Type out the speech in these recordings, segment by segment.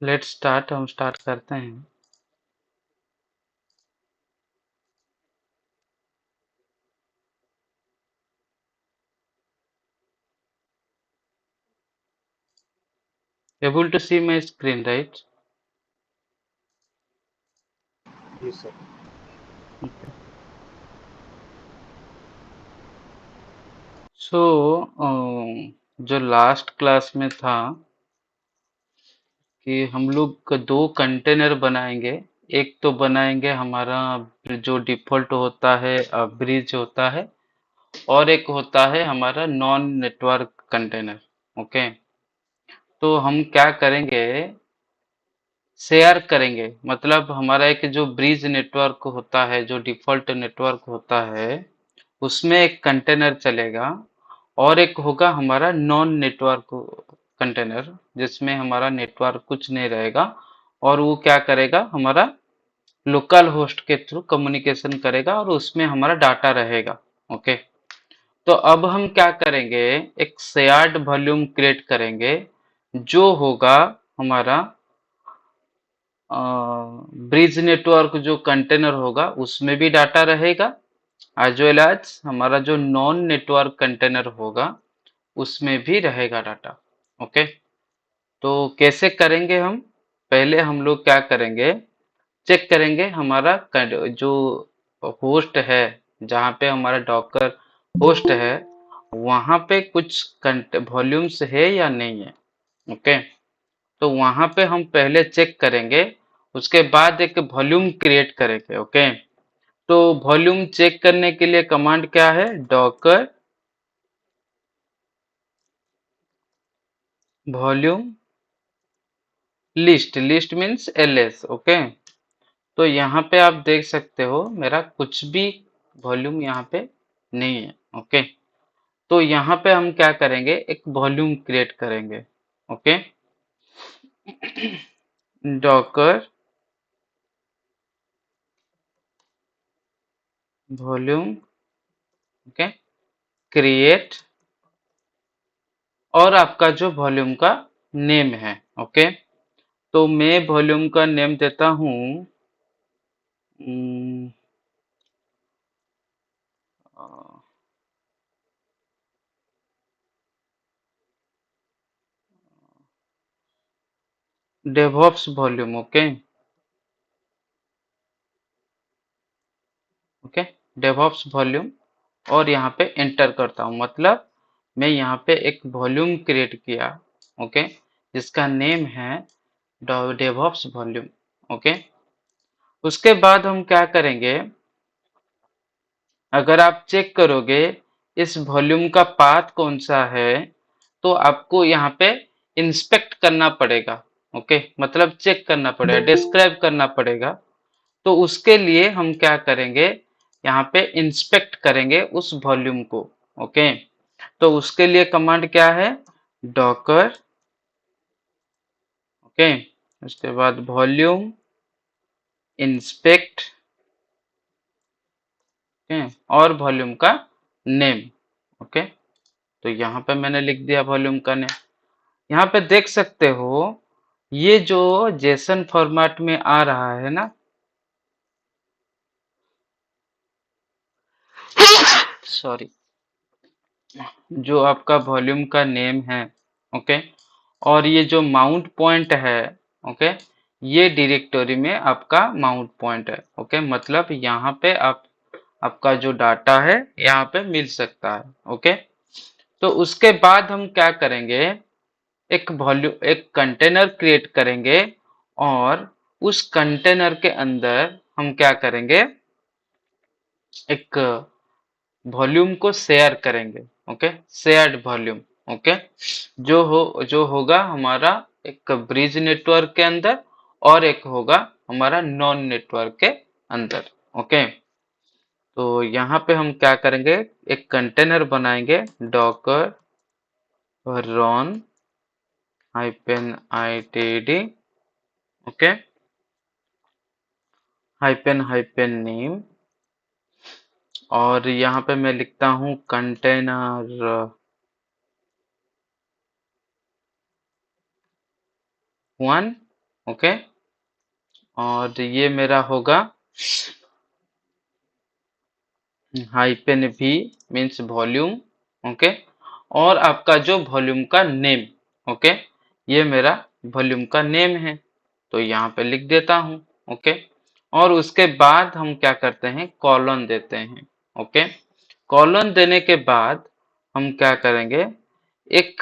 Let's start, हम start करते हैं। Able to see my screen, right? जी सर। Okay. सो जो लास्ट क्लास में था कि हम लोग दो कंटेनर बनाएंगे। एक तो बनाएंगे हमारा जो डिफॉल्ट होता है ब्रिज होता है, और एक होता है हमारा नॉन नेटवर्क कंटेनर। ओके। तो हम क्या करेंगे, शेयर करेंगे। मतलब हमारा एक जो ब्रिज नेटवर्क होता है, जो डिफॉल्ट नेटवर्क होता है, उसमें एक कंटेनर चलेगा, और एक होगा हमारा नॉन नेटवर्क कंटेनर, जिसमें हमारा नेटवर्क कुछ नहीं रहेगा, और वो क्या करेगा, हमारा लोकल होस्ट के थ्रू कम्युनिकेशन करेगा, और उसमें हमारा डाटा रहेगा। ओके। तो अब हम क्या करेंगे, एक शेयर्ड वॉल्यूम क्रिएट करेंगे, जो होगा हमारा ब्रिज नेटवर्क जो कंटेनर होगा उसमें भी डाटा रहेगा, एज वेल एज हमारा जो नॉन नेटवर्क कंटेनर होगा उसमें भी रहेगा डाटा। ओके। तो कैसे करेंगे हम, पहले हम लोग क्या करेंगे, चेक करेंगे हमारा जो होस्ट है, जहाँ पे हमारा डॉकर होस्ट है, वहाँ पे कुछ वॉल्यूम्स है या नहीं है। ओके। तो वहां पे हम पहले चेक करेंगे, उसके बाद एक वॉल्यूम क्रिएट करेंगे। ओके। तो वॉल्यूम चेक करने के लिए कमांड क्या है, Docker volume list. List means LS. Okay. तो यहाँ पे आप देख सकते हो मेरा कुछ भी वॉल्यूम यहाँ पे नहीं है। ओके। तो यहाँ पे हम क्या करेंगे, एक वॉल्यूम क्रिएट करेंगे। Okay. Docker volume, okay, create, और आपका जो वॉल्यूम का नेम है। ओके। तो मैं वॉल्यूम का नेम देता हूँ DevOps volume. Okay. Okay. DevOps volume, और यहाँ पे एंटर करता हूँ, मतलब मैं यहाँ पे एक वॉल्यूम क्रिएट किया। ओके। जिसका नेम है डेवऑप्स वॉल्यूम। ओके। उसके बाद हम क्या करेंगे, अगर आप चेक करोगे इस वॉल्यूम का पाथ कौन सा है, तो आपको यहाँ पे इंस्पेक्ट करना पड़ेगा। ओके, मतलब चेक करना पड़ेगा, डिस्क्राइब करना पड़ेगा। तो उसके लिए हम क्या करेंगे, यहाँ पे इंस्पेक्ट करेंगे उस वॉल्यूम को। ओके। तो उसके लिए कमांड क्या है, डॉकर, ओके, उसके बाद वॉल्यूम इंस्पेक्ट, ओके, और वॉल्यूम का नेम। ओके। तो यहाँ पे मैंने लिख दिया वॉल्यूम का नेम। यहाँ पे देख सकते हो ये जो जेसन फॉर्मेट में आ रहा है ना, सॉरी, जो आपका वॉल्यूम का नेम है। ओके। और ये जो माउंट पॉइंट है, ओके, ये डायरेक्टरी में आपका माउंट पॉइंट है। ओके, मतलब यहाँ पे आप आपका जो डाटा है यहाँ पे मिल सकता है। ओके। तो उसके बाद हम क्या करेंगे, एक वॉल्यूम, एक कंटेनर क्रिएट करेंगे, और उस कंटेनर के अंदर हम क्या करेंगे, एक वॉल्यूम को शेयर करेंगे। Okay, shared volume. ओके। जो होगा हमारा एक ब्रिज नेटवर्क के अंदर, और एक होगा हमारा नॉन नेटवर्क के अंदर। ओके। तो यहाँ पे हम क्या करेंगे, एक कंटेनर बनाएंगे, Docker Ron -itd, okay, -name, और यहाँ पे मैं लिखता हूँ कंटेनर 1, ओके। और ये मेरा होगा hyphen V means volume. Okay. और आपका जो वॉल्यूम का नेम, ओके, ये मेरा वॉल्यूम का नेम है, तो यहाँ पे लिख देता हूँ। ओके। और उसके बाद हम क्या करते हैं, कॉलन देते हैं। ओके। कॉलन देने के बाद हम क्या करेंगे, एक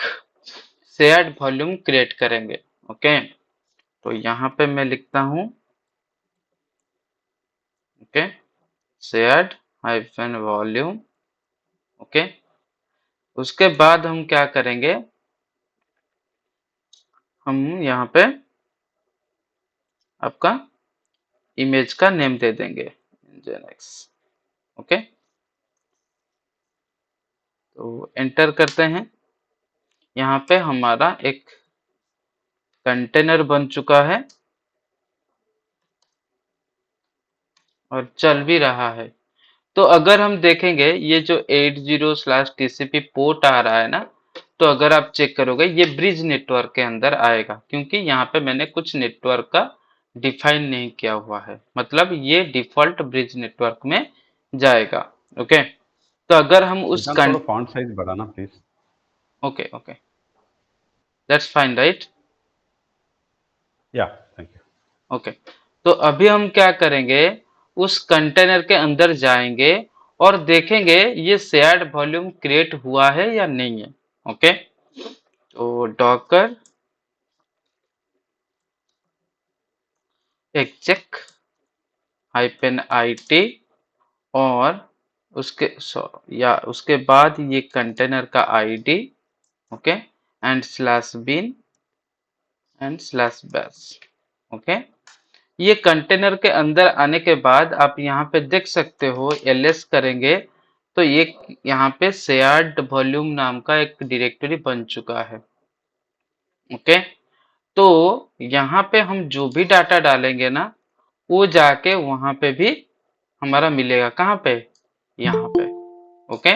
शेयर्ड वॉल्यूम क्रिएट करेंगे। ओके। तो यहाँ पे मैं लिखता हूँ, okay, shared hyphen volume. Okay. उसके बाद हम क्या करेंगे, हम यहाँ पे आपका इमेज का नेम दे देंगे nginx। ओके। तो एंटर करते हैं। यहाँ पे हमारा एक कंटेनर बन चुका है और चल भी रहा है। तो अगर हम देखेंगे ये जो 80/TCP पोर्ट आ रहा है ना, तो अगर आप चेक करोगे ये ब्रिज नेटवर्क के अंदर आएगा, क्योंकि यहाँ पे मैंने कुछ नेटवर्क का डिफाइन नहीं किया हुआ है, मतलब ये डिफॉल्ट ब्रिज नेटवर्क में जाएगा। ओके। तो अगर हम उस ईशान, थोड़ा फॉन्ट साइज बढ़ाना please. Okay okay, that's fine right. या, थैंक यू। ओके। तो अभी हम क्या करेंगे, उस कंटेनर के अंदर जाएंगे और देखेंगे ये शेयर्ड वॉल्यूम क्रिएट हुआ है या नहीं है। ओके। तो डॉकर exec हाइपेन IT और उसके बाद ये कंटेनर का ID, okay, and slash bin and slash bash. Okay. ये कंटेनर के अंदर आने के बाद आप यहाँ पे देख सकते हो, ls करेंगे तो ये यहाँ पे शेयर्ड वॉल्यूम नाम का एक डायरेक्टरी बन चुका है। ओके। तो यहाँ पे हम जो भी डाटा डालेंगे ना, वो जाके वहां पे भी हमारा मिलेगा, कहाँ पे, यहाँ पे। ओके।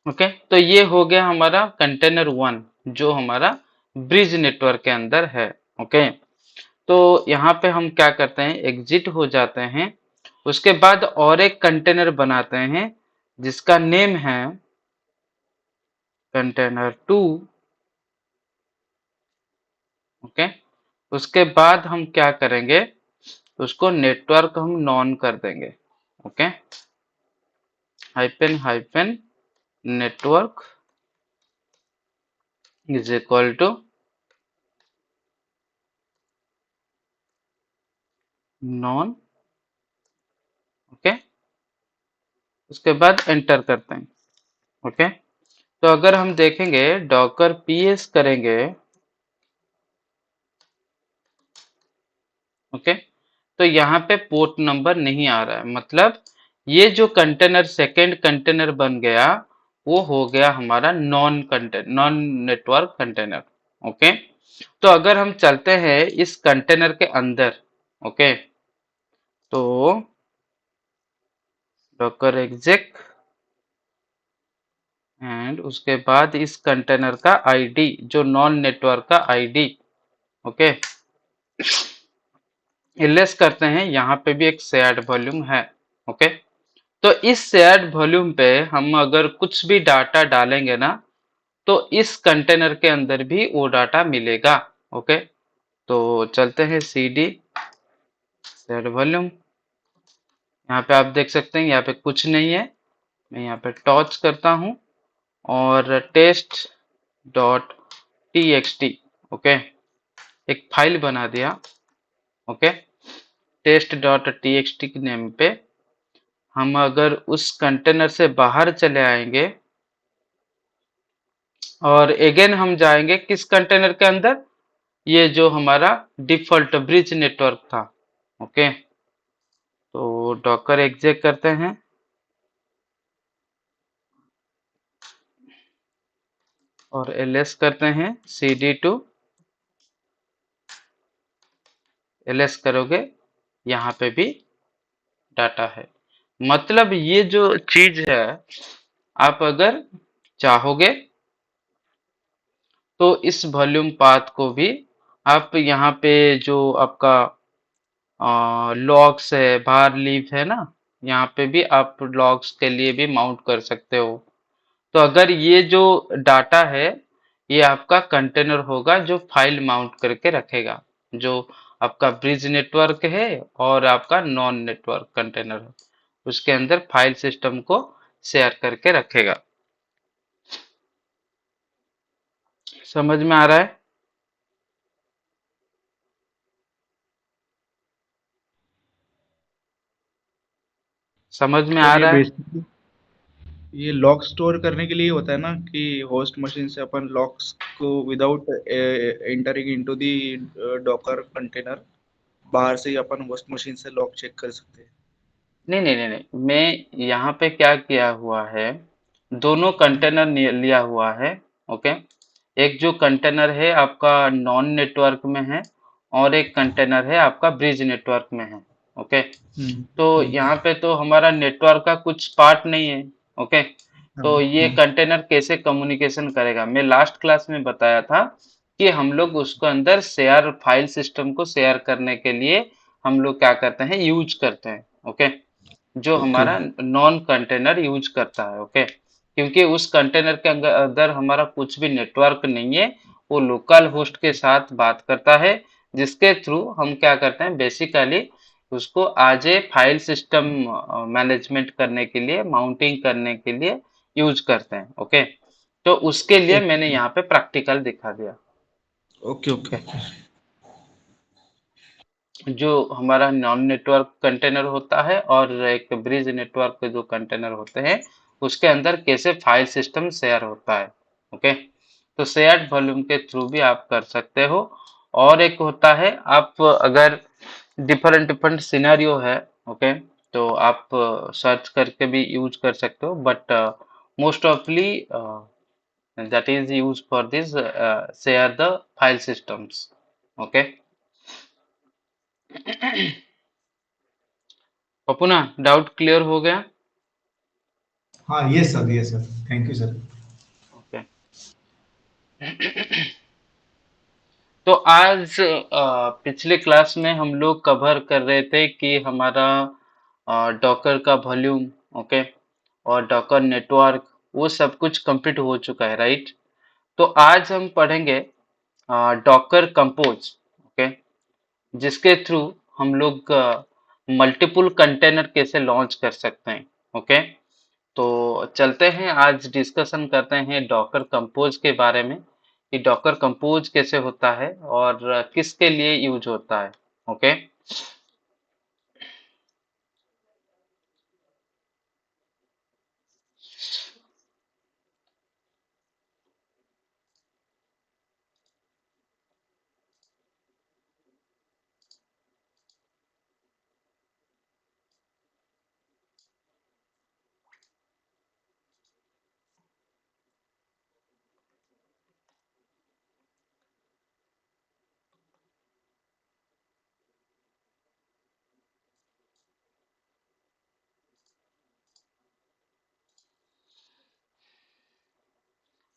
ओके। तो ये हो गया हमारा कंटेनर 1, जो हमारा ब्रिज नेटवर्क के अंदर है। ओके। तो यहाँ पे हम क्या करते हैं, एग्जिट हो जाते हैं। उसके बाद और एक कंटेनर बनाते हैं जिसका नेम है कंटेनर 2। ओके। उसके बाद हम क्या करेंगे, उसको नेटवर्क हम नॉन कर देंगे। Okay. Hyphen hyphen network is equal to none. Okay. उसके बाद एंटर करते हैं। ओके। तो अगर हम देखेंगे डॉकर पीएस करेंगे, ओके, तो यहाँ पे पोर्ट नंबर नहीं आ रहा है, मतलब ये जो कंटेनर सेकेंड कंटेनर बन गया, वो हो गया हमारा नॉन नेटवर्क कंटेनर। ओके। तो अगर हम चलते हैं इस कंटेनर के अंदर, ओके, तो डॉकर एग्जेक एंड उसके बाद इस कंटेनर का आईडी, जो नॉन नेटवर्क का आईडी, ओके, ls करते हैं। यहाँ पे भी एक शेयर्ड वॉल्यूम है। ओके। तो इस शेयर्ड वॉल्यूम पे हम अगर कुछ भी डाटा डालेंगे ना, तो इस कंटेनर के अंदर भी वो डाटा मिलेगा। ओके। तो चलते हैं cd शेयर्ड वॉल्यूम। यहाँ पे आप देख सकते हैं यहाँ पे कुछ नहीं है। मैं यहाँ पे टॉर्च करता हूँ और टेस्ट डॉट txt, ओके, एक फाइल बना दिया। ओके। टेस्ट डॉट txt के नेम पे हम अगर उस कंटेनर से बाहर चले आएंगे और अगेन हम जाएंगे किस कंटेनर के अंदर, ये जो हमारा डिफॉल्ट ब्रिज नेटवर्क था। ओके। तो डॉकर एग्जेक करते हैं और ls करते हैं cd2। ls करोगे, यहाँ पे भी डाटा है। मतलब ये जो चीज है, आप अगर चाहोगे तो इस वॉल्यूम पाथ को भी आप यहाँ पे जो आपका लॉग्स है, बार लीफ है ना, यहाँ पे भी आप लॉग्स के लिए भी माउंट कर सकते हो। तो अगर ये जो डाटा है, ये आपका कंटेनर होगा जो फाइल माउंट करके रखेगा, जो आपका ब्रिज नेटवर्क है और आपका नॉन नेटवर्क कंटेनर है, उसके अंदर फाइल सिस्टम को शेयर करके रखेगा। समझ में आ रहा है? समझ में आ सर ये रहा है? बेसिकली ये लॉग स्टोर करने के लिए होता है ना कि होस्ट मशीन से अपन लॉग्स को without entering into the Docker container बाहर से ही अपन होस्ट मशीन से लॉग चेक कर सकते हैं। नहीं नहीं नहीं नहीं, मैं यहाँ पे क्या किया हुआ है, दोनों कंटेनर लिया हुआ है। ओके, एक जो कंटेनर है आपका नॉन नेटवर्क में है, और एक कंटेनर है आपका ब्रिज नेटवर्क में है। ओके, तो हम्म। यहाँ पे तो हमारा नेटवर्क का कुछ पार्ट नहीं है। ओके, हाँ तो ये हाँ। कंटेनर कैसे कम्युनिकेशन करेगा, मैं लास्ट क्लास में बताया था कि हम लोग उसको अंदर शेयर फाइल सिस्टम को शेयर करने के लिए हम लोग क्या करते हैं, यूज करते हैं। ओके, जो ओके। हमारा नॉन कंटेनर यूज करता है। ओके, क्योंकि उस कंटेनर के अंदर हमारा कुछ भी नेटवर्क नहीं है, वो लोकल होस्ट के साथ बात करता है, जिसके थ्रू हम क्या करते हैं, बेसिकली उसको आज ए फाइल सिस्टम मैनेजमेंट करने के लिए, माउंटिंग करने के लिए यूज करते हैं। ओके, तो उसके लिए मैंने ओके यहाँ पे प्रैक्टिकल दिखा दिया। Okay okay okay, okay. जो हमारा नॉन नेटवर्क कंटेनर होता है और एक ब्रिज नेटवर्क के जो कंटेनर होते हैं, उसके अंदर कैसे फाइल सिस्टम शेयर होता है। ओके, तो शेयर्ड वॉल्यूम के थ्रू भी आप कर सकते हो। और एक होता है, आप अगर डिफरेंट डिफरेंट सिनेरियो है, ओके, तो आप सर्च करके भी यूज कर सकते हो, बट मोस्ट ऑफली that is use for this share the file systems. Okay, Papuna, doubt clear हो गया? हाँ, yes sir, thank you sir. Okay, तो आज पिछले क्लास में हम लोग कवर कर रहे थे कि हमारा डॉकर का वॉल्यूम, ओके, और डॉकर नेटवर्क, वो सब कुछ कंप्लीट हो चुका है, राइट? तो आज हम पढ़ेंगे डॉकर कंपोज, ओके, जिसके थ्रू हम लोग मल्टीपल कंटेनर कैसे लॉन्च कर सकते हैं। ओके, तो चलते हैं, आज डिस्कशन करते हैं डॉकर कंपोज के बारे में, कि डॉकर कंपोज कैसे होता है और किसके लिए यूज होता है। ओके,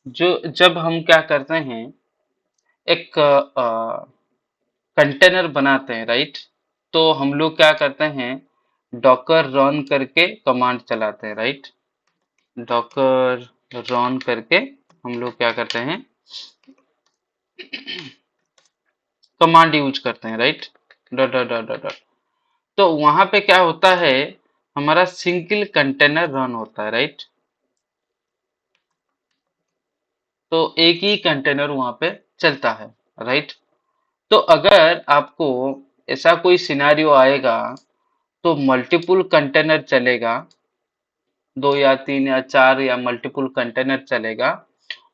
जो जब हम क्या करते हैं, एक कंटेनर बनाते हैं, राइट? तो हम लोग क्या करते हैं, डॉकर रन करके कमांड चलाते हैं, राइट? डॉकर रन करके हम लोग क्या करते हैं, कमांड यूज करते हैं, right? Dot dot dot dot dot. तो वहां पे क्या होता है, हमारा सिंगल कंटेनर रन होता है, राइट? तो एक ही कंटेनर वहां पे चलता है, राइट? तो अगर आपको ऐसा कोई सिनेरियो आएगा, तो मल्टीपल कंटेनर चलेगा, दो या तीन या चार या मल्टीपल कंटेनर चलेगा,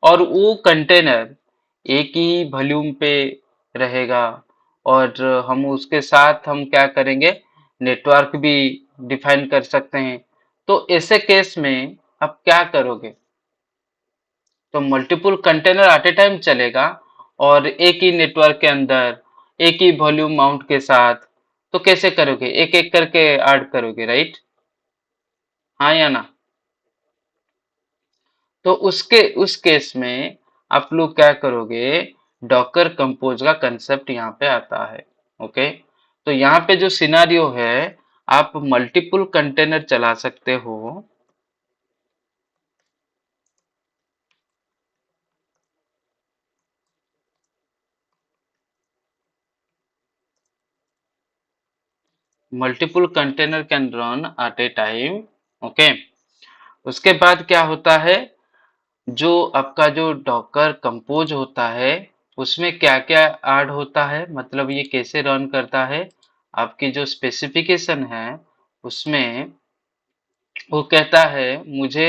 और वो कंटेनर एक ही वॉल्यूम पे रहेगा, और हम उसके साथ हम क्या करेंगे, नेटवर्क भी डिफाइन कर सकते हैं। तो ऐसे केस में आप क्या करोगे, तो multiple container at a time चलेगा, और एक ही नेटवर्क के अंदर एक ही वॉल्यूम माउंट के साथ, तो कैसे करोगे, एक एक करके ऐड करोगे, राइट? हाँ या ना? तो उसके उस केस में आप लोग क्या करोगे, डॉकर कंपोज का कंसेप्ट यहाँ पे आता है। ओके, तो यहाँ पे जो सिनारियो है, आप मल्टीपल कंटेनर चला सकते हो। Multiple container can run at a time. Okay, उसके बाद क्या होता है, जो आपका जो डॉकर कंपोज होता है, उसमें क्या क्या ऐड होता है, मतलब ये कैसे रन करता है, आपकी जो स्पेसिफिकेशन है उसमें वो कहता है मुझे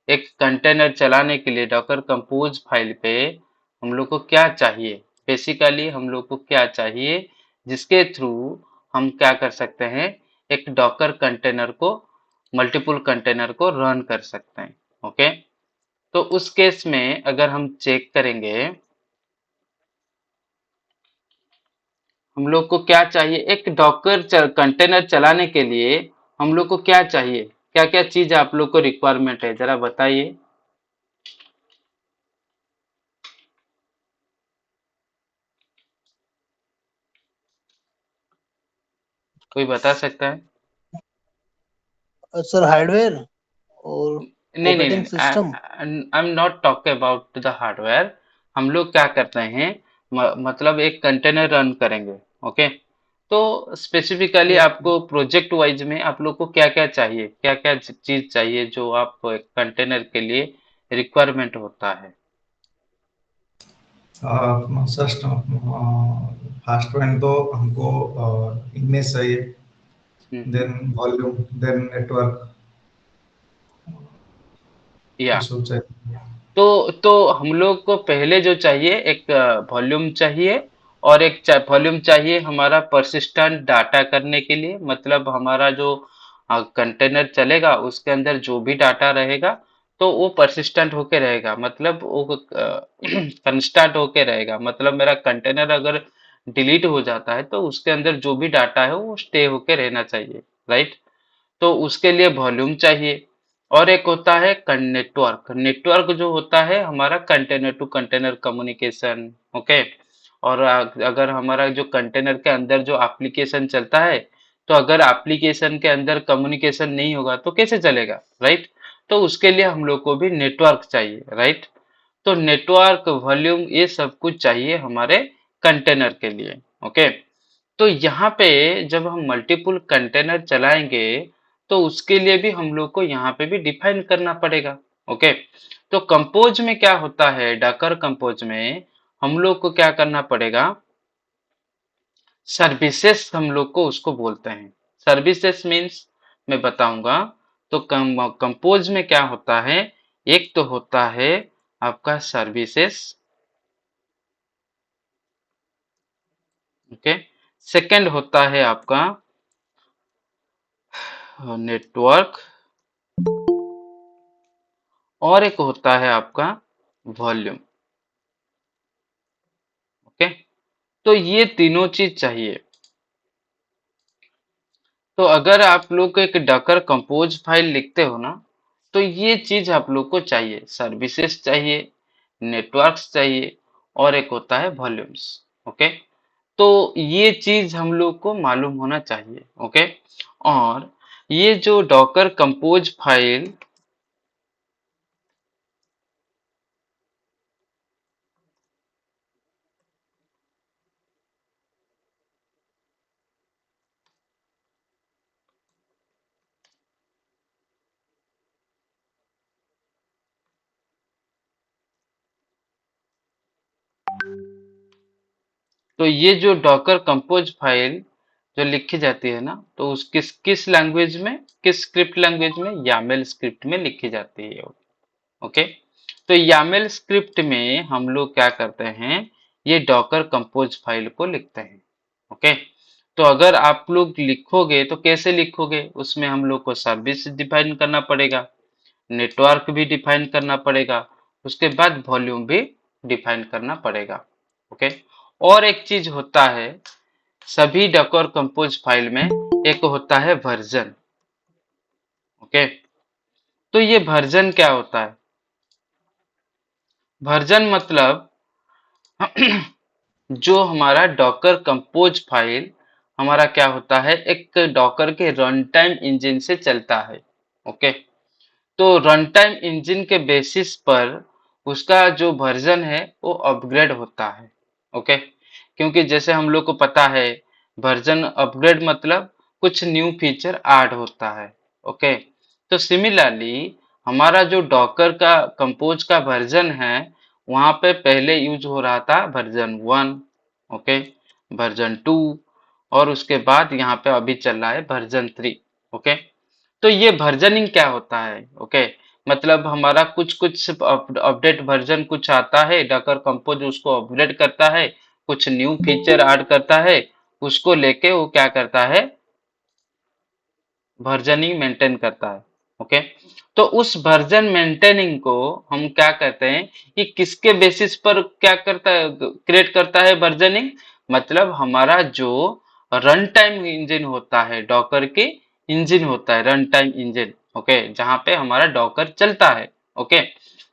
एक कंटेनर चलाने के लिए डॉकर कंपोज फाइल पे हम लोग को क्या चाहिए, बेसिकली हम लोग को क्या चाहिए जिसके थ्रू हम क्या कर सकते हैं, एक डॉकर कंटेनर को, मल्टीपल कंटेनर को रन कर सकते हैं। ओके, तो उस केस में अगर हम चेक करेंगे, हम लोग को क्या चाहिए, एक डॉकर कंटेनर चलाने के लिए हम लोग को क्या चाहिए, क्या क्या चीज आप लोग को रिक्वायरमेंट है, जरा बताइए। कोई बता सकता है? सर हार्डवेयर और नहीं नहीं ऑपरेटिंग नहीं, system. I am not talk about the hardware. हम लोग क्या करते हैं, मतलब एक कंटेनर रन करेंगे। ओके, तो स्पेसिफिकली यस आपको प्रोजेक्ट वाइज में आप लोग को क्या क्या चाहिए, क्या क्या चीज चाहिए जो आप कंटेनर के लिए रिक्वायरमेंट होता है। फर्स्ट फर्स्ट वन तो हमको इमेज चाहिए, हम्म, देन वॉल्यूम, देन नेटवर्क, ये या सब चाहिए। तो हम लोग को पहले जो चाहिए, एक वॉल्यूम चाहिए, और एक वॉल्यूम चाहिए हमारा परसिस्टेंट डाटा करने के लिए, मतलब हमारा जो कंटेनर चलेगा उसके अंदर जो भी डाटा रहेगा तो वो परसिस्टेंट होके रहेगा, मतलब वो कंस्टेंट होके रहेगा, मतलब मेरा कंटेनर अगर डिलीट हो जाता है तो उसके अंदर जो भी डाटा है वो स्टे होके रहना चाहिए, राइट। तो उसके लिए वॉल्यूम चाहिए। और एक होता है नेटवर्क। नेटवर्क जो होता है हमारा container to container communication. Okay, और अगर हमारा जो कंटेनर के अंदर जो एप्लीकेशन चलता है, तो अगर एप्लीकेशन के अंदर कम्युनिकेशन नहीं होगा तो कैसे चलेगा, राइट। तो उसके लिए हम लोग को भी नेटवर्क चाहिए, राइट। तो नेटवर्क, वॉल्यूम, ये सब कुछ चाहिए हमारे कंटेनर के लिए। ओके, तो यहाँ पे जब हम मल्टीपल कंटेनर चलाएंगे तो उसके लिए भी हम लोग को यहाँ पे भी डिफाइन करना पड़ेगा। ओके, तो कंपोज में क्या होता है, डॉकर कंपोज में हम लोग को क्या करना पड़ेगा, सर्विसेज हम लोग को उसको बोलते हैं। सर्विसेज मीन्स मैं बताऊंगा। तो कंपोज में क्या होता है, एक तो होता है आपका सर्विसेज। ओके, सेकंड होता है आपका नेटवर्क, और एक होता है आपका वॉल्यूम। ओके, तो ये तीनों चीज चाहिए। तो अगर आप लोग एक डकर कंपोज फाइल लिखते हो ना, तो ये चीज आप लोग को चाहिए, सर्विसेज चाहिए, नेटवर्क्स चाहिए, और एक होता है वॉल्यूम्स। ओके, तो ये चीज हम लोग को मालूम होना चाहिए। ओके, और ये जो डॉकर कंपोज फाइल, तो ये जो डॉकर कंपोज फाइल जो लिखी जाती है ना, तो उस किस किस लैंग्वेज में, किस स्क्रिप्ट लैंग्वेज में, यामेल स्क्रिप्ट में लिखी जाती है। ओके, तो यामेल स्क्रिप्ट में हम लोग क्या करते हैं, ये डॉकर कंपोज फाइल को लिखते हैं। ओके, तो अगर आप लोग लिखोगे तो कैसे लिखोगे, उसमें हम लोग को सर्विस डिफाइन करना पड़ेगा, नेटवर्क भी डिफाइन करना पड़ेगा, उसके बाद वॉल्यूम भी डिफाइन करना पड़ेगा। ओके, और एक चीज होता है सभी डॉकर कंपोज फाइल में, एक होता है वर्जन। ओके, तो ये वर्जन क्या होता है, वर्जन मतलब जो हमारा डॉकर कंपोज फाइल हमारा क्या होता है, एक डॉकर के रन टाइम इंजन से चलता है। ओके, तो रन टाइम इंजन के बेसिस पर उसका जो वर्जन है वो अपग्रेड होता है। ओके, क्योंकि जैसे हम लोग को पता है वर्जन अपग्रेड मतलब कुछ न्यू फीचर ऐड होता है। ओके, तो सिमिलरली हमारा जो डॉकर का कंपोज का वर्जन है वहां पे पहले यूज हो रहा था वर्जन 1, ओके, वर्जन 2, और उसके बाद यहाँ पे अभी चल रहा है वर्जन 3। ओके, तो ये वर्जनिंग क्या होता है? ओके, मतलब हमारा कुछ कुछ अपडेट वर्जन कुछ आता है, डॉकर कंपोज उसको अपग्रेड करता है, कुछ न्यू फीचर ऐड करता है, उसको लेके वो क्या करता है, वर्जनिंग मेंटेन करता है। ओके, तो उस वर्जन मेंटेनिंग को हम क्या कहते हैं कि किसके बेसिस पर क्या करता है, क्रिएट करता है वर्जनिंग, मतलब हमारा जो रन टाइम इंजन होता है, डॉकर के इंजन होता है रन टाइम इंजन। ओके, जहां पे हमारा डॉकर चलता है। ओके,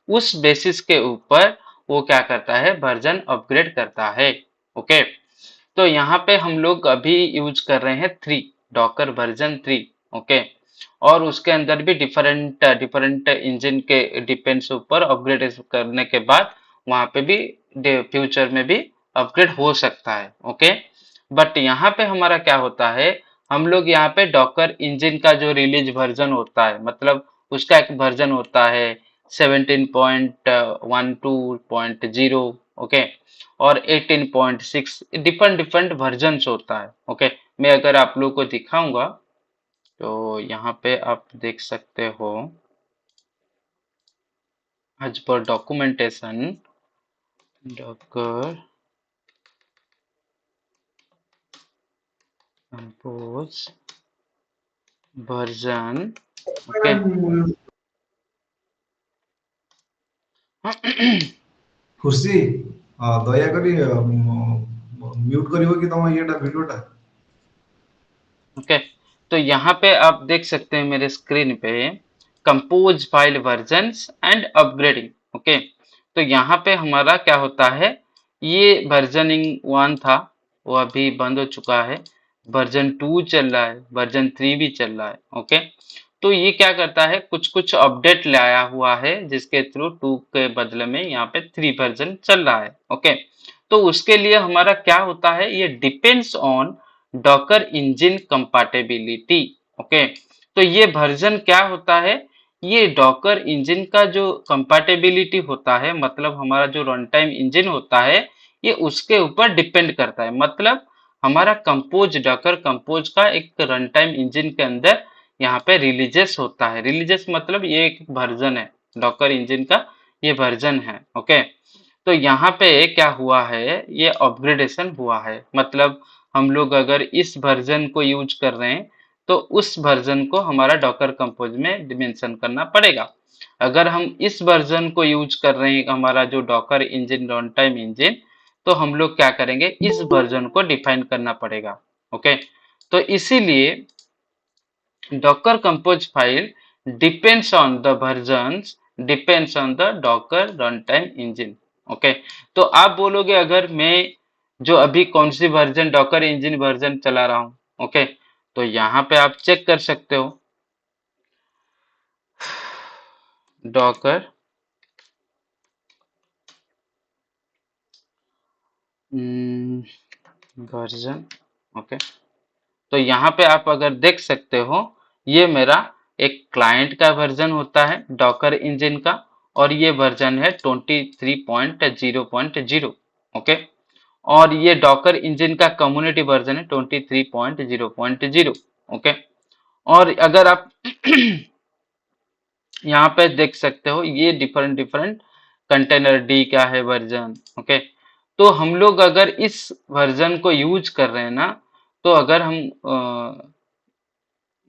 उस बेसिस के ऊपर वो क्या करता है, वर्जन अपग्रेड करता है। ओके, तो यहाँ पे हम लोग अभी यूज कर रहे हैं 3, डॉकर वर्जन 3। ओके, और उसके अंदर भी डिफरेंट डिफरेंट इंजन के डिपेंड्स ऊपर अपग्रेड करने के बाद वहां पे भी फ्यूचर में भी अपग्रेड हो सकता है। ओके, बट यहाँ पे हमारा क्या होता है, हम लोग यहाँ पे डॉकर इंजन का जो रिलीज वर्जन होता है, मतलब उसका एक वर्जन होता है 17.12.0, ओके, और 18.6, डिफरेंट डिफरेंट वर्जन्स होता है। ओके, मैं अगर आप लोग को दिखाऊंगा तो यहाँ पे आप देख सकते हो, as per documentation Docker compose version. Okay, Khushi ଦୟାକରି म्यूट करियो कि तुम ये वीडियोटा। ओके, तो यहाँ पे आप देख सकते हैं मेरे स्क्रीन पे compose file versions and upgrading. Okay, तो यहाँ पे हमारा क्या होता है, ये वर्जनिंग 1 था, वो अभी बंद हो चुका है, वर्जन 2 चल रहा है, वर्जन 3 भी चल रहा है। ओके, तो ये क्या करता है, कुछ कुछ अपडेट लाया हुआ है जिसके थ्रू 2 के बदले में यहाँ पे 3 वर्जन चल रहा है। ओके, तो उसके लिए हमारा क्या होता है, ये depends on Docker engine compatibility. Okay, तो ये वर्जन क्या होता है, ये डॉकर इंजन का जो कंपैटिबिलिटी होता है, मतलब हमारा जो रन टाइम इंजन होता है ये उसके ऊपर डिपेंड करता है। मतलब हमारा कंपोज डॉकर कंपोज का एक रन टाइम इंजन के अंदर यहाँ पे रिलीजेस होता है, रिलीजेस मतलब ये एक वर्जन है डॉकर इंजन का, ये वर्जन है। ओके, तो यहाँ पे क्या हुआ है, ये अपग्रेडेशन हुआ है, मतलब हम लोग अगर इस वर्जन को यूज कर रहे हैं तो उस वर्जन को हमारा डॉकर कंपोज में मेंशन करना पड़ेगा। अगर हम इस वर्जन को यूज कर रहे हैं हमारा जो Docker engine run time engine, तो हम लोग क्या करेंगे, इस वर्जन को डिफाइन करना पड़ेगा। ओके, तो इसीलिए Docker compose file depends on the versions, depends on the Docker run time engine. Okay, तो आप बोलोगे अगर मैं जो अभी कौन सी वर्जन डॉकर इंजन वर्जन चला रहा हूँ। ओके, तो यहाँ पे आप चेक कर सकते हो डॉकर वर्जन। ओके, तो यहाँ पे आप अगर देख सकते हो ये मेरा एक क्लाइंट का वर्जन होता है डॉकर इंजन का, और ये वर्जन है 23.0.0। ओके, और ये डॉकर इंजन का कम्युनिटी वर्जन है 23.0.0। ओके, और अगर आप यहाँ पे देख सकते हो ये डिफरेंट डिफरेंट कंटेनर डी क्या है वर्जन। ओके, तो हम लोग अगर इस वर्जन को यूज कर रहे हैं ना, तो अगर हम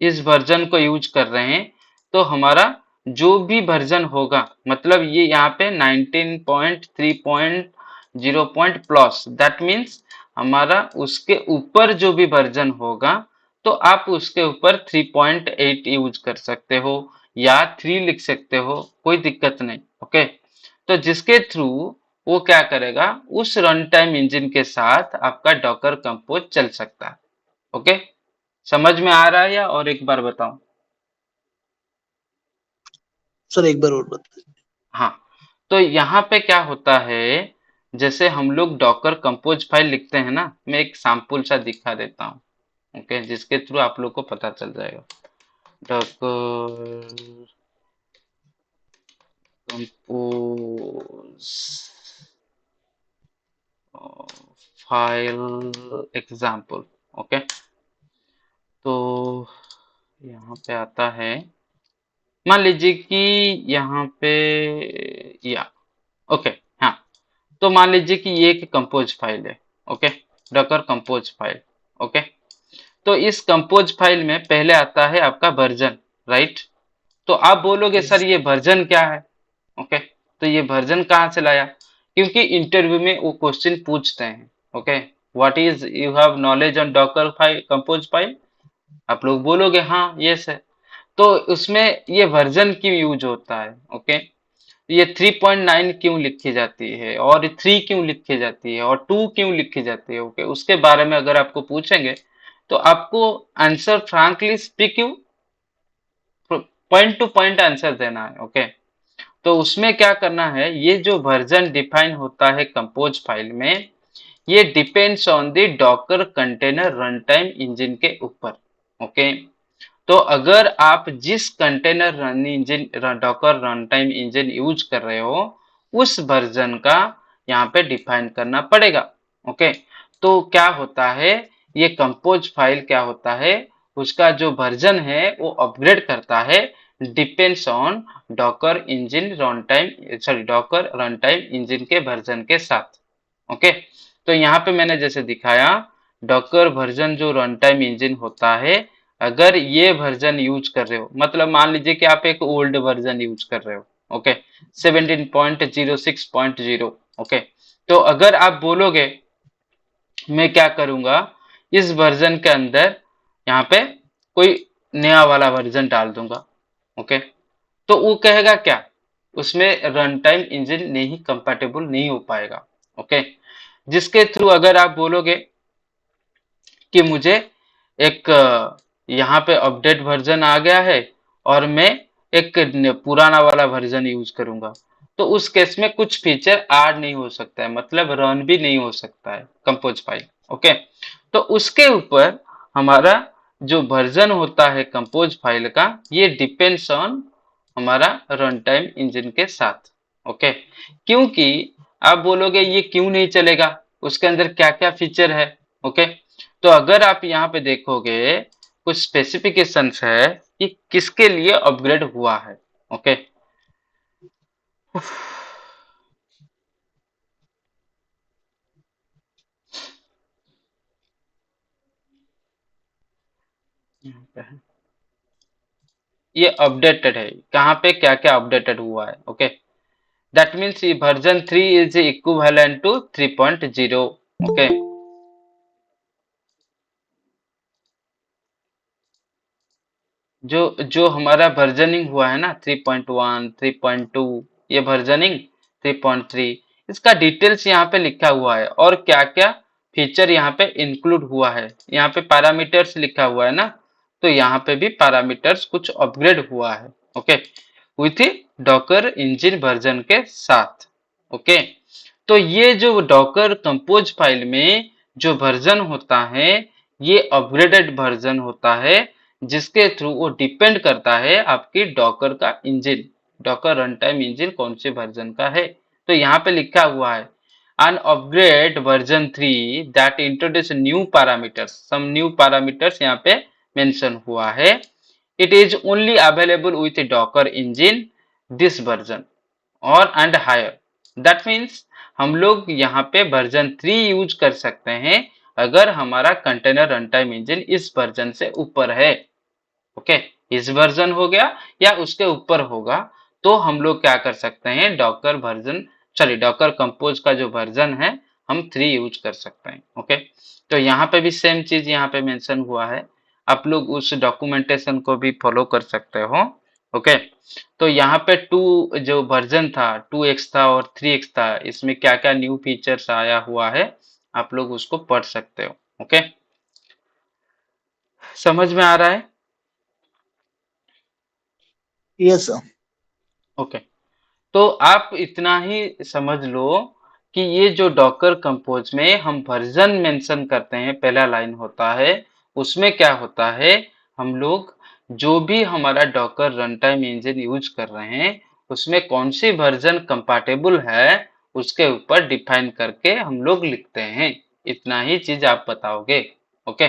इस वर्जन को यूज कर रहे हैं तो हमारा जो भी वर्जन होगा, मतलब ये यहाँ पे 19.3.0 प्लस, दैट मीन्स हमारा उसके ऊपर जो भी वर्जन होगा तो आप उसके ऊपर 3.8 यूज कर सकते हो या 3 लिख सकते हो, कोई दिक्कत नहीं। ओके, तो जिसके थ्रू वो क्या करेगा, उस रन टाइम इंजन के साथ आपका डॉकर कंपोज चल सकता है। ओके, समझ में आ रहा है या और एक बार बताऊं? सर एक बार और बता। हाँ, तो यहाँ पे क्या होता है, जैसे हम लोग डॉकर कंपोज फाइल लिखते हैं ना, मैं एक सैंपल सा दिखा देता हूँ। ओके, जिसके थ्रू आप लोग को पता चल जाएगा। Docker compose file example. Okay, तो यहाँ पे आता है, मान लीजिए कि यहाँ पे या ओके, हाँ, तो मान लीजिए कि ये एक कंपोज फाइल है। Okay, Docker compose file. Okay, तो इस कंपोज फाइल में पहले आता है आपका वर्जन, राइट? तो आप बोलोगे यस सर ये वर्जन क्या है? ओके, तो ये वर्जन कहाँ से लाया? क्योंकि इंटरव्यू में वो क्वेश्चन पूछते हैं। Okay, what is you have knowledge on Docker file compose file? आप लोग बोलोगे हाँ यस है। तो उसमें ये वर्जन क्यों यूज होता है? ओके, ये 3.9 क्यों लिखी जाती है, और 3 क्यों लिखी जाती है, और 2 क्यों लिखी जाती है? ओके, उसके बारे में अगर आपको पूछेंगे तो आपको answer frankly speak you point two point answer देना है। ओके, तो उसमें क्या करना है, ये जो वर्जन डिफाइन होता है कंपोज फाइल में, ये depends on the Docker container run time engine के ऊपर। ओके, तो अगर आप जिस container run engine Docker run time engine use कर रहे हो, उस वर्जन का यहाँ पे डिफाइन करना पड़ेगा। ओके, तो क्या होता है, ये कंपोज फाइल क्या होता है, उसका जो वर्जन है वो अपग्रेड करता है, depends on Docker engine run time, sorry Docker run time engine के वर्जन के साथ। ओके, तो यहाँ पे मैंने जैसे दिखाया, डॉकर वर्जन जो रन टाइम इंजन होता है, अगर ये वर्जन यूज कर रहे हो, मतलब मान लीजिए कि आप एक ओल्ड वर्जन यूज कर रहे हो। ओके, 17.06.0। ओके, तो अगर आप बोलोगे मैं क्या करूंगा, इस वर्जन के अंदर यहाँ पे कोई नया वाला वर्जन डाल दूंगा। ओके, तो वो कहेगा क्या, उसमें रन टाइम इंजन नहीं कंपैटिबल नहीं हो पाएगा। ओके, जिसके थ्रू अगर आप बोलोगे कि मुझे एक यहाँ पे अपडेट वर्जन आ गया है और मैं एक पुराना वाला वर्जन यूज करूंगा, तो उस केस में कुछ फीचर ऐड नहीं हो सकता है, मतलब रन भी नहीं हो सकता है कंपोज फाइल। ओके, तो उसके ऊपर हमारा जो वर्जन होता है कंपोज फाइल का, ये डिपेंड्स ऑन हमारा रन टाइम इंजन के साथ। ओके, क्योंकि आप बोलोगे ये क्यों नहीं चलेगा, उसके अंदर क्या क्या फीचर है? ओके, तो अगर आप यहाँ पे देखोगे, कुछ स्पेसिफिकेशंस है कि किसके लिए अपग्रेड हुआ है। ओके, यहाँ पे है, ये अपडेटेड है, कहाँ पे क्या क्या अपडेटेड हुआ है। Okay, that means version 3 is equivalent to 3.0। Okay, जो जो हमारा वर्जनिंग हुआ है ना, 3.1 3.2, ये वर्जनिंग 3.3, इसका डिटेल्स यहाँ पे लिखा हुआ है, और क्या क्या फीचर यहाँ पे इंक्लूड हुआ है। यहाँ पे पैरामीटर्स लिखा हुआ है ना, तो यहाँ पे भी पैरामीटर्स कुछ अपग्रेड हुआ है। Okay, with Docker engine version के साथ। ओके, तो ये जो डॉकर कंपोज फाइल में जो वर्जन होता है, ये अपग्रेडेड वर्जन होता है, जिसके थ्रू वो डिपेंड करता है आपकी डॉकर का engine, Docker run time engine कौन से वर्जन का है। तो यहाँ पे लिखा हुआ है an upgrade version 3 that introduce new parameters, some new parameters यहाँ पे मेंशन हुआ है, it is only available with docker engine this version और and higher, that means हम लोग यहाँ पे वर्जन 3 यूज कर सकते हैं अगर हमारा कंटेनर रन टाइम इंजन इस वर्जन से ऊपर है। ओके, इस वर्जन हो गया या उसके ऊपर होगा, तो हम लोग क्या कर सकते हैं, Docker version, sorry Docker compose का जो वर्जन है, हम 3 यूज कर सकते हैं। ओके, तो यहाँ पे भी सेम चीज यहाँ पे मेंशन हुआ है, आप लोग उस डॉक्यूमेंटेशन को भी फॉलो कर सकते हो। ओके। तो यहाँ पे 2 जो वर्जन था 2x था और 3x था, इसमें क्या क्या न्यू फीचर्स आया हुआ है आप लोग उसको पढ़ सकते हो। ओके, समझ में आ रहा है? Yes sir. ओके, तो आप इतना ही समझ लो कि ये जो डॉकर कंपोज में हम वर्जन मेंशन करते हैं, पहला लाइन होता है, उसमें क्या होता है, हम लोग जो भी हमारा Docker run time engine use कर रहे हैं उसमें कौन सी वर्जन कंपैटिबल है उसके ऊपर डिफाइन करके हम लोग लिखते हैं। इतना ही चीज आप बताओगे। ओके,